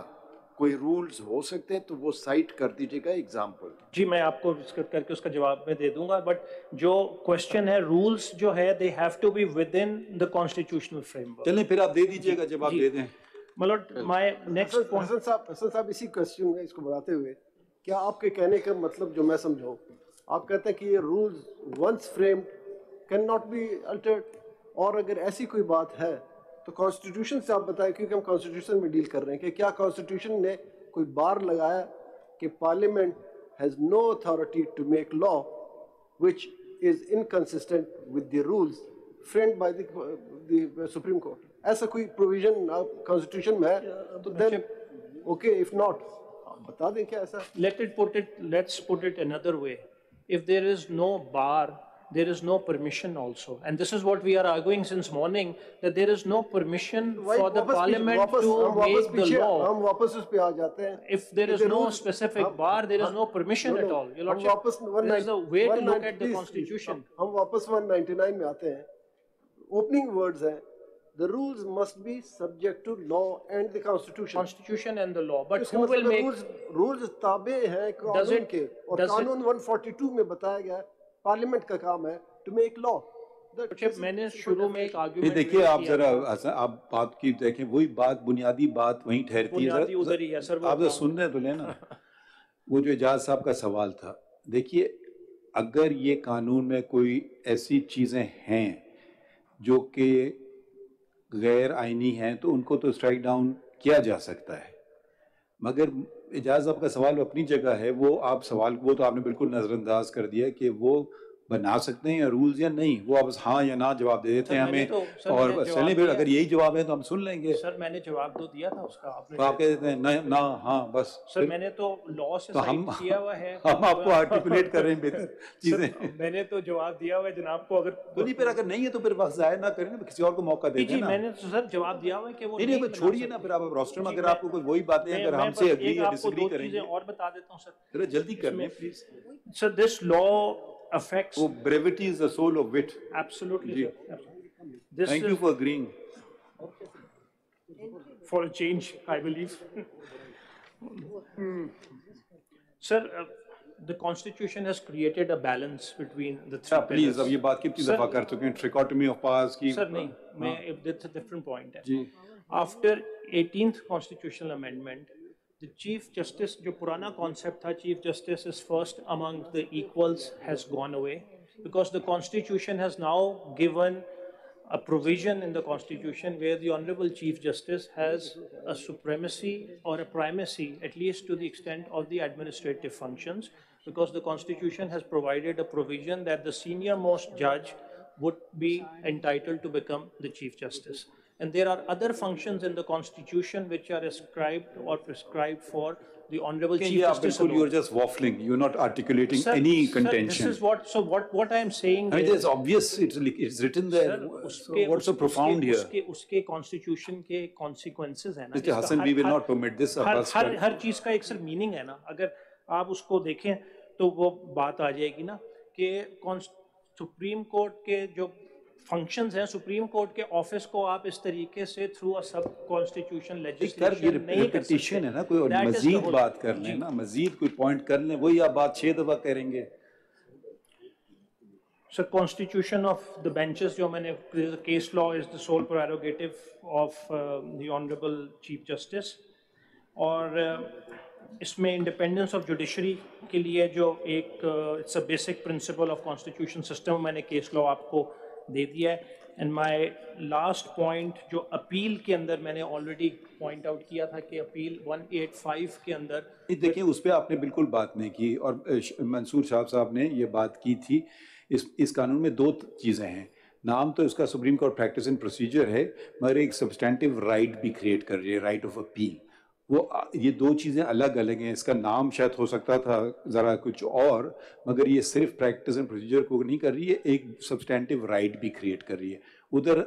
कोई रूल्स हो सकते हैं तो वो साइट कर दीजिएगा एग्जाम्पल. जी मैं आपको करके उसका जवाब मैं दे दूंगा, बट जो क्वेश्चन है रूल्स जो है they have to be within the constitutional framework. चलें फिर आप दे दीजिएगा जवाब दे दें. मतलब माय नेक्स्ट हसन साहब इसी क्वेश्चन में इसको बढ़ाते हुए क्या आपके कहने का मतलब जो मैं समझाऊं, आप कहते हैं कि ये rules once framed can not be altered, और अगर ऐसी कोई बात है तो कॉन्स्टिट्यूशन से आप बताएं, क्योंकि हम कॉन्स्टिट्यूशन में डील कर रहे हैं कि क्या कॉन्स्टिट्यूशन ने कोई बार लगाया कि parliament has no authority to make law which is inconsistent with the rules framed by the supreme court. ऐसा कोई प्रोविजन कॉन्स्टिट्यूशन में है तो देन ओके, इफ नॉट बता दें क्या ऐसा. Let's put it another way. If there is no bar, there is no permission also, and this is what we are arguing since morning, that there is no permission for the parliament to make the law. हम वापस उस पे आ जाते हैं. If there is no specific bar, there is no permission at all. Your Lordship, there is a way to look at the constitution. हम वापस 199 में आते हैं. Opening words हैं, the rules must be subject to law and the constitution and the law, but who will make rules ताबे हैं कानून के, और कानून 142 में बताया गया पार्लियामेंट का काम है टू मेक लॉ. मैंने शुरू में एक आर्गुमेंट देखिए आप जरा आप बात की देखें, वही बात बुनियादी बात वहीं ठहरती है. उधर ही है सर. आप तो सुन रहे तो लेना. वो जो एजाज साहब का सवाल था, देखिए अगर ये कानून में कोई ऐसी चीज़ें हैं जो कि गैर आइनी हैं तो उनको तो स्ट्राइक डाउन किया जा सकता है. मगर एजाज साहब का सवाल अपनी जगह है, वो आप सवाल वो तो आपने बिल्कुल नज़रअंदाज कर दिया कि वो बना सकते हैं या रूल्स या नहीं, वो आप हाँ या ना जवाब दे देते हैं हमें, और चलें फिर अगर यही जवाब है तो हम सुन लेंगे. सर मैंने जवाब तो दिया था उसका, आपने तो आप कह देते हैं ना हाँ बस. सर मैंने तो लॉ से तो साइड किया हुआ है. हम आपको आर्टिकुलेट कर रहे हैं बेहतर चीजें. मैंने तो जवाब दिया हुआ है जनाब को. अगर तो नहीं, फिर अगर नहीं है तो फिर वक्त ज़ाया ना करें ना, किसी और को मौका दे दें ना. मैंने तो सर जवाब दिया हुआ है कि वो नहीं छोड़िए ना, फिर आप रोस्टर में अगर आपको कोई वही बातें अगर हमसे एग्री या डिसएग्री करेंगे. और बता देता हूँ सर, जरा जल्दी कर लें please. Sir this law affects. Oh, brevity is the soul of wit. Absolutely, sir. Thank you for agreeing. For a change, I believe. Sir, the Constitution has created a balance between the three pillars. Please, अब ये बात कितनी दफा कर चुके हैं, trichotomy of powers की. Sir, नहीं, मैं it's a different point है. After 18th constitutional amendment, the Chief Justice, जो पुराना concept था, Chief Justice is first among the equals, has gone away because the Constitution has now given a provision in the Constitution where the Honorable Chief Justice has a supremacy or a primacy, at least to the extent of the administrative functions, because the Constitution has provided a provision that the senior most judge would be entitled to become the Chief Justice. And there are other functions in the Constitution which are ascribed or prescribed for the Honorable Chief Justice alone. You're just waffling. You're not articulating any contention. Sir, this is what. So what I am saying. I mean, it's obvious. It's written there. So what's so profound here? उसके Constitution के consequences है ना. Mr. Hassan, we will not permit this. हर चीज का एक sir meaning है ना. अगर आप उसको देखें तो वो बात आ जाएगी ना कि सुप्रीम कोर्ट के जो फंक्शंस हैं, सुप्रीम कोर्ट के ऑफिस को आप इस तरीके से थ्रू अ सब कॉन्स्टिट्यूशन लेजिस्लेशन नहीं कर सकते. है ना, कोई मजीद बात कर लें ना, मजीद कोई पॉइंट कर लें, वही आप बात 6 दफा करेंगे. Sir constitution of the benches जो मैंने case law is the sole prerogative of the honourable chief justice, और इसमें इंडिपेंडेंस ऑफ जुडिशरी के लिए जो एक it's a basic principle of constitution system, मैंने केस लॉ आपको दे दिया है. एंड माय लास्ट पॉइंट जो अपील के अंदर मैंने ऑलरेडी पॉइंट आउट किया था कि अपील 185 के अंदर, देखिए उस पर आपने बिल्कुल बात नहीं की, और मंसूर साहब ने ये बात की थी. इस कानून में 2 चीज़ें हैं. नाम तो इसका supreme court practice and procedure है, मगर एक सब्सटैंटिव राइट भी क्रिएट कर रही है, राइट ऑफ अपील. वो ये 2 चीज़ें अलग अलग हैं. इसका नाम शायद हो सकता था ज़रा कुछ और, मगर ये सिर्फ प्रैक्टिस एंड प्रोसीजर को नहीं कर रही है, एक सब्सटैंटिव राइट भी क्रिएट कर रही है. उधर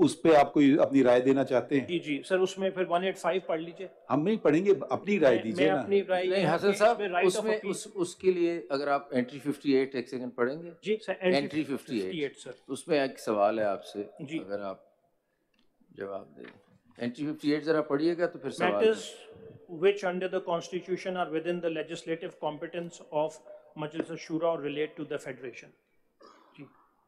उस पे आप कोई अपनी राय देना चाहते हैं? जी जी सर, उसमें फिर 185 पढ़ लीजिए। हम नहीं पढ़ेंगे, अपनी राय दीजिए ना। अपनी राय नहीं हसन साहब, उसमें उसके लिए अगर आप एंट्री 58 एक सेकंड पढ़ेंगे। जी सर, एंट्री 58 सर, उसमें एक सवाल है आपसे, अगर आप जवाब दें। एंट्री 58 जरा पढ़िएगा तो फिर सवाल। Matters which under the constitution are within the legislative competence of Majlis Shura or relate to the federation.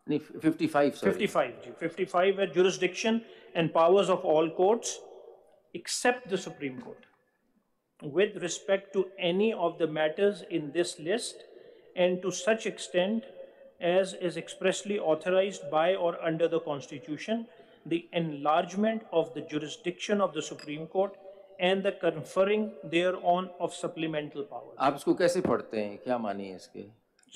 नहीं 55 sorry. 55 जी, 55 है jurisdiction and powers of all courts except the Supreme Court with respect to any of the matters in this list and to such extent as is expressly authorized by or under the Constitution, the enlargement of the jurisdiction of the Supreme Court and the conferring thereon of supplemental powers. आप इसको कैसे पढ़ते हैं, क्या मानी है इसके?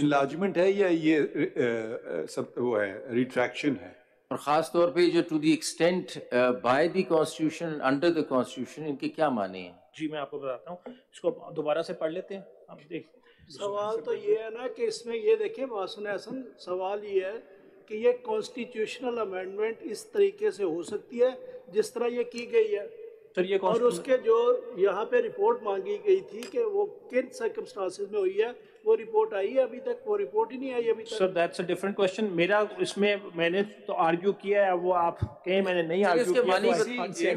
Enlargement है या ये सब वो है, retraction है? और ख़ास तौर पे जो to the extent by the constitution under the constitution, इनके क्या माने हैं? जी मैं आपको बताता हूँ, इसको दोबारा से पढ़ लेते हैं। आप देख, सवाल तो ये है ना कि इसमें ये देखिए मासून हसन, सवाल ये है कि ये कॉन्स्टिट्यूशनल अमेंडमेंट इस तरीके से हो सकती है जिस तरह ये की गई है सर, ये और उसके जो यहाँ पे रिपोर्ट मांगी गई थी कि वो किन सर्कमस्टांसेस में हुई है, वो रिपोर्ट आई है? अभी तक वो रिपोर्ट ही नहीं आई अभी तक। Sir that's a different question. मेरा इसमें मैंने तो आर्ग्यू किया है, वो आप कहें मैंने नहीं आर्ग्यू किया।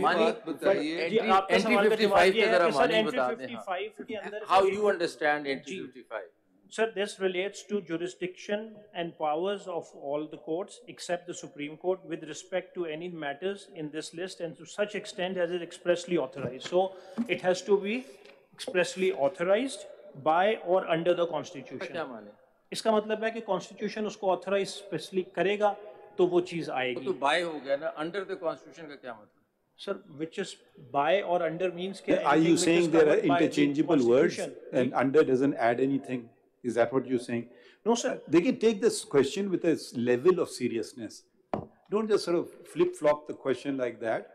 मानी बताइए, जी आपका सवाल का जवाब ये है कि सर एंट्री 55 के अंदर how you understand entry 55? Sir, this relates to jurisdiction and powers of all the courts except the Supreme Court with respect to any matters in this list and to such extent as is expressly authorized. So it has to be expressly authorized by or under the Constitution. क्या माने? इसका मतलब है कि Constitution उसको authorize specially करेगा तो वो चीज़ आएगी। तो by हो गया ना, under the Constitution का क्या मतलब? Sir, which is by or under means कि Are you saying there are interchangeable words and under doesn't add anything? Is that what you're saying? No, sir. They can take this question with a level of seriousness. Don't just sort of flip-flop the question like that.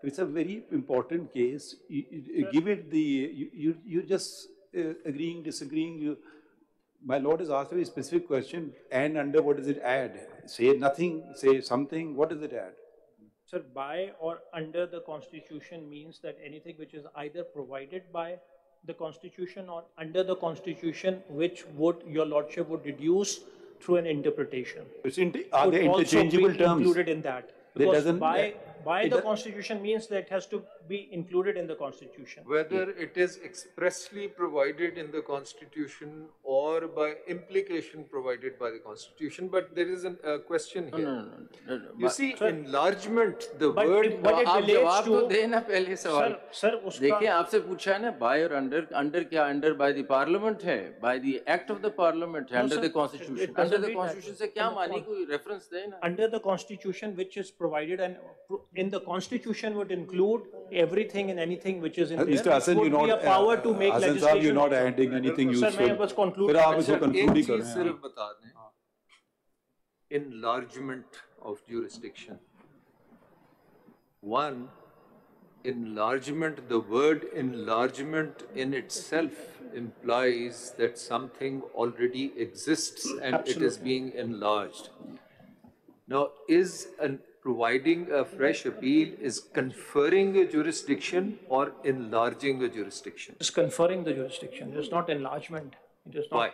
It's a very important case. You give it the, you're just agreeing, disagreeing. My Lord has asked a very specific question, and under what does it add? Say nothing, say something, what does it add? Sir, by or under the Constitution means that anything which is either provided by the Constitution or under the Constitution, which would your Lordship would deduce through an interpretation. Are they interchangeable terms? Included in that. Because by the Constitution means that it has to be included in the Constitution. Whether it is expressly provided in the Constitution or by implication provided by the Constitution, but there is a question here. No. You see, enlargement, the word. आप जवाब तो देना पहले सवाल। Sir उसका देखिए आपसे पूछा है ना by और under क्या under by the Parliament है, by the Act of the Parliament है, under the Constitution. Under the Constitution से क्या मानी, कोई reference देना? Under the Constitution which is provided and in the Constitution would include everything and anything which is in there. Mr. Hassan, you're not, power to make Hassan legislation. Sahab, you're not adding anything useful. Sir, मैं बस conclude फिर आप इसको conclude ही एक चीज करें। सिर्फ बता दें, enlargement of jurisdiction. One, enlargement, the word enlargement in itself implies that something already exists and it is being enlarged. Now, providing a fresh appeal is conferring a jurisdiction or enlarging a jurisdiction? It's conferring the jurisdiction. It's not enlargement. It is not. Why?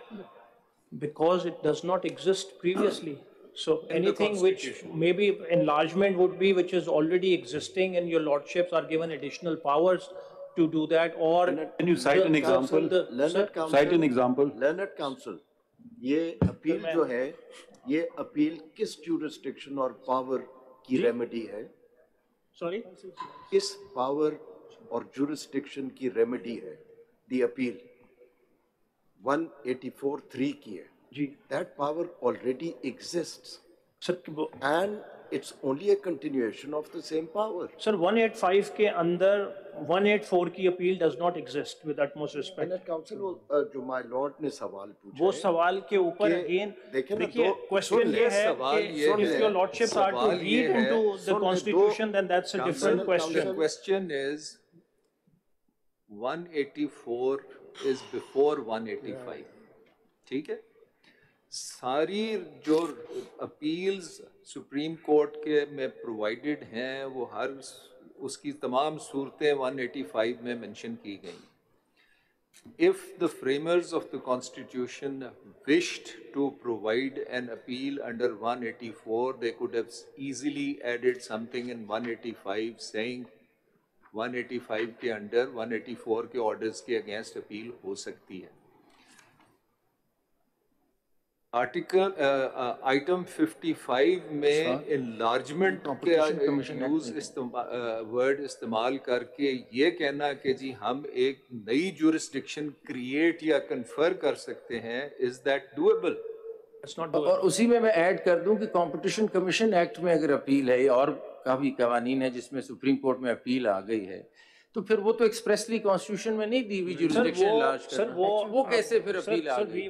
Because it does not exist previously. So anything which maybe enlargement would be which is already existing and your lordships are given additional powers to do that, or can you cite an example? Cite an example. Learned Council, ये appeal जो है, ये appeal किस jurisdiction और power की remedy है? Sorry? किस power और jurisdiction की remedy है? The appeal 184(3) की है. That power already exists. Sir, and it's only a continuation of the same power. Sir, 185 के अंदर 184 की appeal does not exist with utmost respect. Learned Council जो my lord ने सवाल पूछा वो सवाल के ऊपर again देखिए question ये है कि if your lordships are to read into the constitution then that's a different question. The question is 184 is before 185. ठीक है? सारी जो अपील्स सुप्रीम कोर्ट के में प्रोवाइडेड हैं वो हर उसकी तमाम सूरतें 185 में मेंशन की गई. If the framers of the Constitution wished to provide an appeal under 184, they could have easily added something in 185 saying 185 के अंडर 184 के orders के against appeal हो सकती है. आर्टिकल आइटम 55 में enlargement के वर्ड इस्तेमाल करके ये कहना कि जी हम एक नई jurisdiction create या confer कर सकते हैं, is that doable? और उसी में मैं ऐड कर दूं कि कंपटीशन कमीशन एक्ट में अगर अपील है और काफी कवानीन है जिसमें सुप्रीम कोर्ट में अपील आ गई है, तो फिर वो तो एक्सप्रेसली कॉन्स्टिट्यूशन में नहीं दी हुई जुरिसडिक्शन लार्ज करना, वो कैसे फिर अपील आ गई?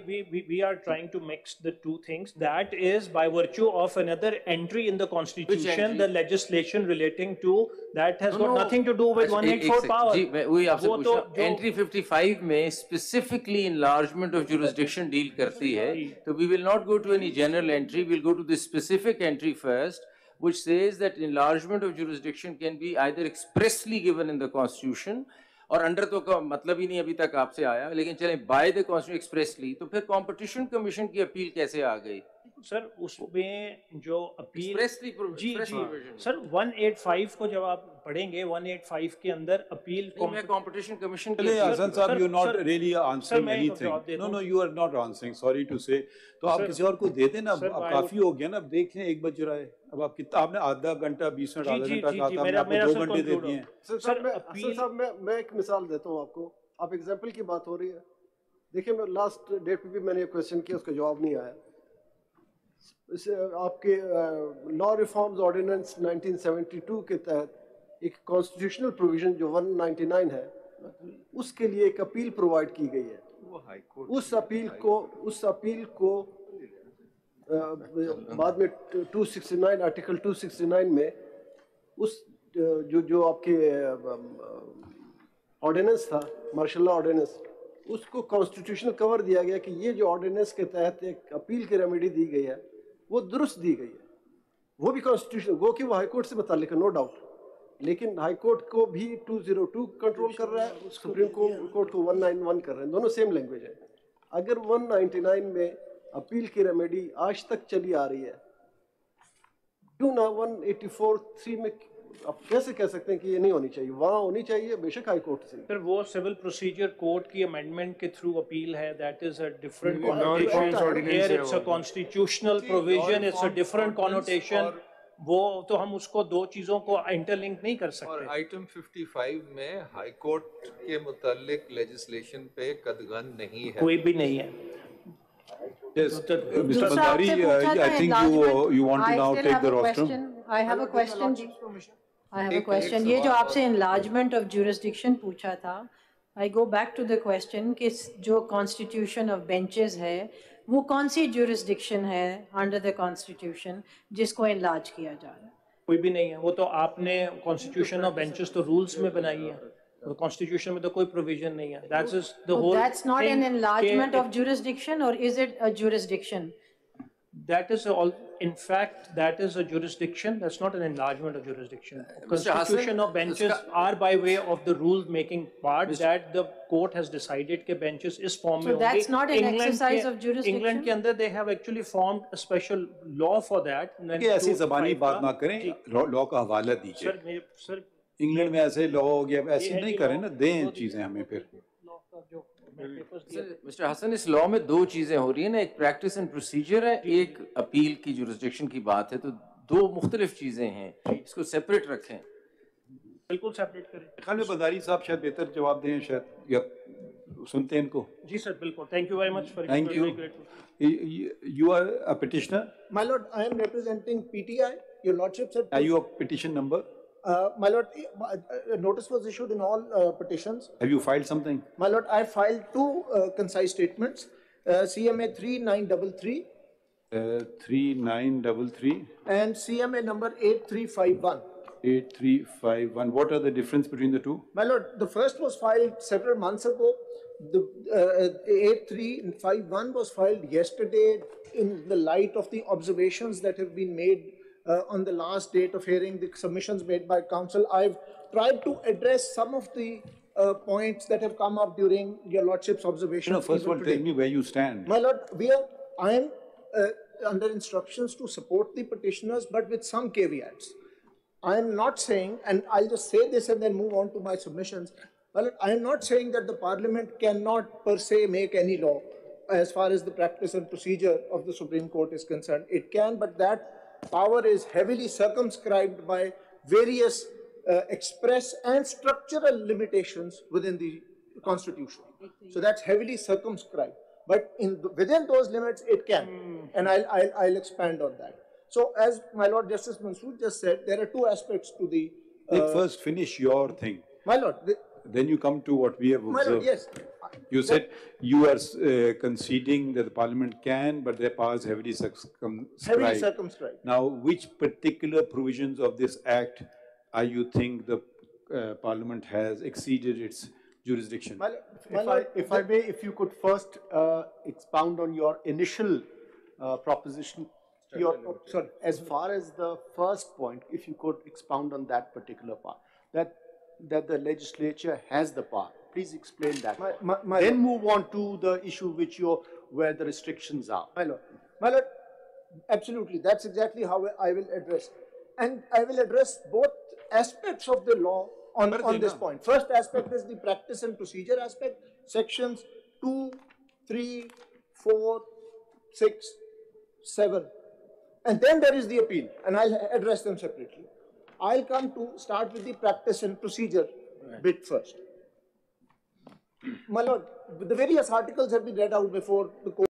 we are trying to mix the two things. That is by virtue of another entry in the constitution, the legislation relating to that has got nothing to do with 184 power. जी मैं वही आपसे पूछ रहा हूँ, entry 55 में specifically enlargement of jurisdiction deal करती है, तो we will not go to any general entry, we'll go to the specific entry first, which says that enlargement of jurisdiction can be either expressly given in the constitution, और under तो का मतलब ही नहीं अभी तक आपसे आया, लेकिन चलें by the constitution expressly, तो फिर कंपटीशन कमीशन की अपील कैसे आ गई? सर उसमें जो अपील जी जी सर 185 को जब आप पढ़ेंगे 185 के अंदर अपील कंपटीशन कमीशन के लिए हसन साहब you not really answering anything. No you are not answering, sorry to say. तो आप किसी और को दे देना, अब काफी हो गया ना. अब देखें 1 बज रहा है, अब आप कितना आपने आधा घंटा 20 मिनट आधा घंटा कहा था, मैंने आपको 2 घंटे दे दिए हैं. सर साहब मैं एक मिसाल देता हूँ आपको. आप एग्जाम्पल की बात हो रही है, देखिए मैं लास्ट डेट पे भी मैंने क्वेश्चन किया, उसका जवाब नहीं आया. आपके लॉ रिफॉर्म्स ऑर्डिनेंस 1972 के तहत एक कॉन्स्टिट्यूशनल प्रोविजन जो 199 है, उसके लिए एक अपील प्रोवाइड की गई है. उस अपील को बाद में 269 आर्टिकल 269 में उस जो आपके ऑर्डिनेंस था, मार्शल लॉ ऑर्डिनेंस, उसको कॉन्स्टिट्यूशनल कवर दिया गया कि ये जो ऑर्डिनेंस के तहत एक अपील की रेमेडी दी गई है वो दुरुस्त दी गई है. वो भी कॉन्स्टिट्यूशन वो कि वो हाई कोर्ट से मुताल्लिक है, नो डाउट, लेकिन हाई कोर्ट को भी 202 कंट्रोल कर रहा है, सुप्रीम कोर्ट को 191 कर रहे हैं, दोनों सेम लैंग्वेज है. अगर 199 में अपील की रेमेडी आज तक चली आ रही है, क्यों ना 184(3) में आप कैसे कह सकते हैं कि ये नहीं होनी चाहिए? वहाँ होनी चाहिए बेशक हाई कोर्ट से. फिर वो सिविल प्रोसीजर कोड की अमेंडमेंट के थ्रू अपील है, that is a different connotation. Here it's a constitutional provision, it's a different connotation. वो तो हम उसको दो चीजों को इंटरलिंक नहीं कर सकते. और आइटम 55 में हाई कोर्ट के मुतालिक लेजिस्लेशन पे कदगन नहीं है, कोई भी नहीं है. Yes, Mr. Bandari, I think you want to now take the rostrum. I have a question. I have a question. ये जो आपसे enlargement of jurisdiction पूछा था, I go back to the question कि जो constitution of benches है, वो कौन सी jurisdiction है under the constitution जिसको enlarge किया जा रहा है? कोई भी नहीं है. वो तो आपने constitution of benches तो rules में बनाई है, तो constitution में तो कोई provision नहीं है. That's the whole. That's not an enlargement of jurisdiction, or is it a jurisdiction? That is all. In fact, that is a jurisdiction. That's not an enlargement of jurisdiction. Constitution of benches are by way of the rule-making part that the court has decided के benches इस form में होंगे. So that's not an exercise of jurisdiction. England के अंदर they have actually formed a special law for that. कि ऐसी ज़बानी बात ना करें, law का हवाला दीजिए. सर इंग्लैंड में ऐसे लॉ हो गया, ऐसे नहीं करें ना, दें चीजें हमें. फिर मिस्टर हसन, इस लॉ में दो चीजें हो रही है ना, एक प्रैक्टिस एंड प्रोसीजर है, एक अपील की जुरिसडिक्शन की बात है, तो दो मुख्तलिफ चीजें हैं, इसको सेपरेट रखें. बिल्कुल सेपरेट करें. ख्याल में बंदारी साहब शायद बेहतर जवाब दें, शायद या सुनते हैं इनको. जी सर, बिल्कुल. Thank you very much for. Thank you. You are a petitioner? My lord, I am representing PTI. Your lordship said. Are you a petition number? My lord, notice was issued in all petitions. Have you filed something? My lord, I filed 2 concise statements. CMA 3933. 3933. And CMA number 8351. 8351. What are the difference between the two? My lord, the first was filed several months ago. the 8351 was filed yesterday in the light of the observations that have been made on the last date of hearing, the submissions made by counsel. I've tried to address some of the points that have come up during your lordship's observations. No, first of all, tell me where you stand. My lord, I am under instructions to support the petitioners, but with some caveats. I am not saying, and I'll just say this and then move on to my submissions. Well, I am not saying that the Parliament cannot per se make any law as far as the practice and procedure of the Supreme Court is concerned. It can, but that power is heavily circumscribed by various express and structural limitations within the Constitution. So that's heavily circumscribed. But within those limits, it can. And I'll expand on that. So as my Lord Justice Mansoor just said, there are two aspects to the... First, finish your thing. My Lord... Then you come to what we have observed. My Lord, yes. You said you are conceding that the Parliament can, but their powers heavily circumscribed. Heavily circumscribed. Now, which particular provisions of this Act are you think the Parliament has exceeded its jurisdiction? If I may, if you could first expound on your initial proposition. Sorry, as far as the first point, if you could expound on that particular part, that the legislature has the power. Please explain that. Then move on to the issue where the restrictions are. My Lord, absolutely. That's exactly how I will address. And I will address both aspects of the law on this point. First aspect is the practice and procedure aspect. Sections 2, 3, 4, 6, 7. And then there is the appeal. And I'll address them separately. I'll start with the practice and procedure bit first. My Lord, the various articles have been read out before the court.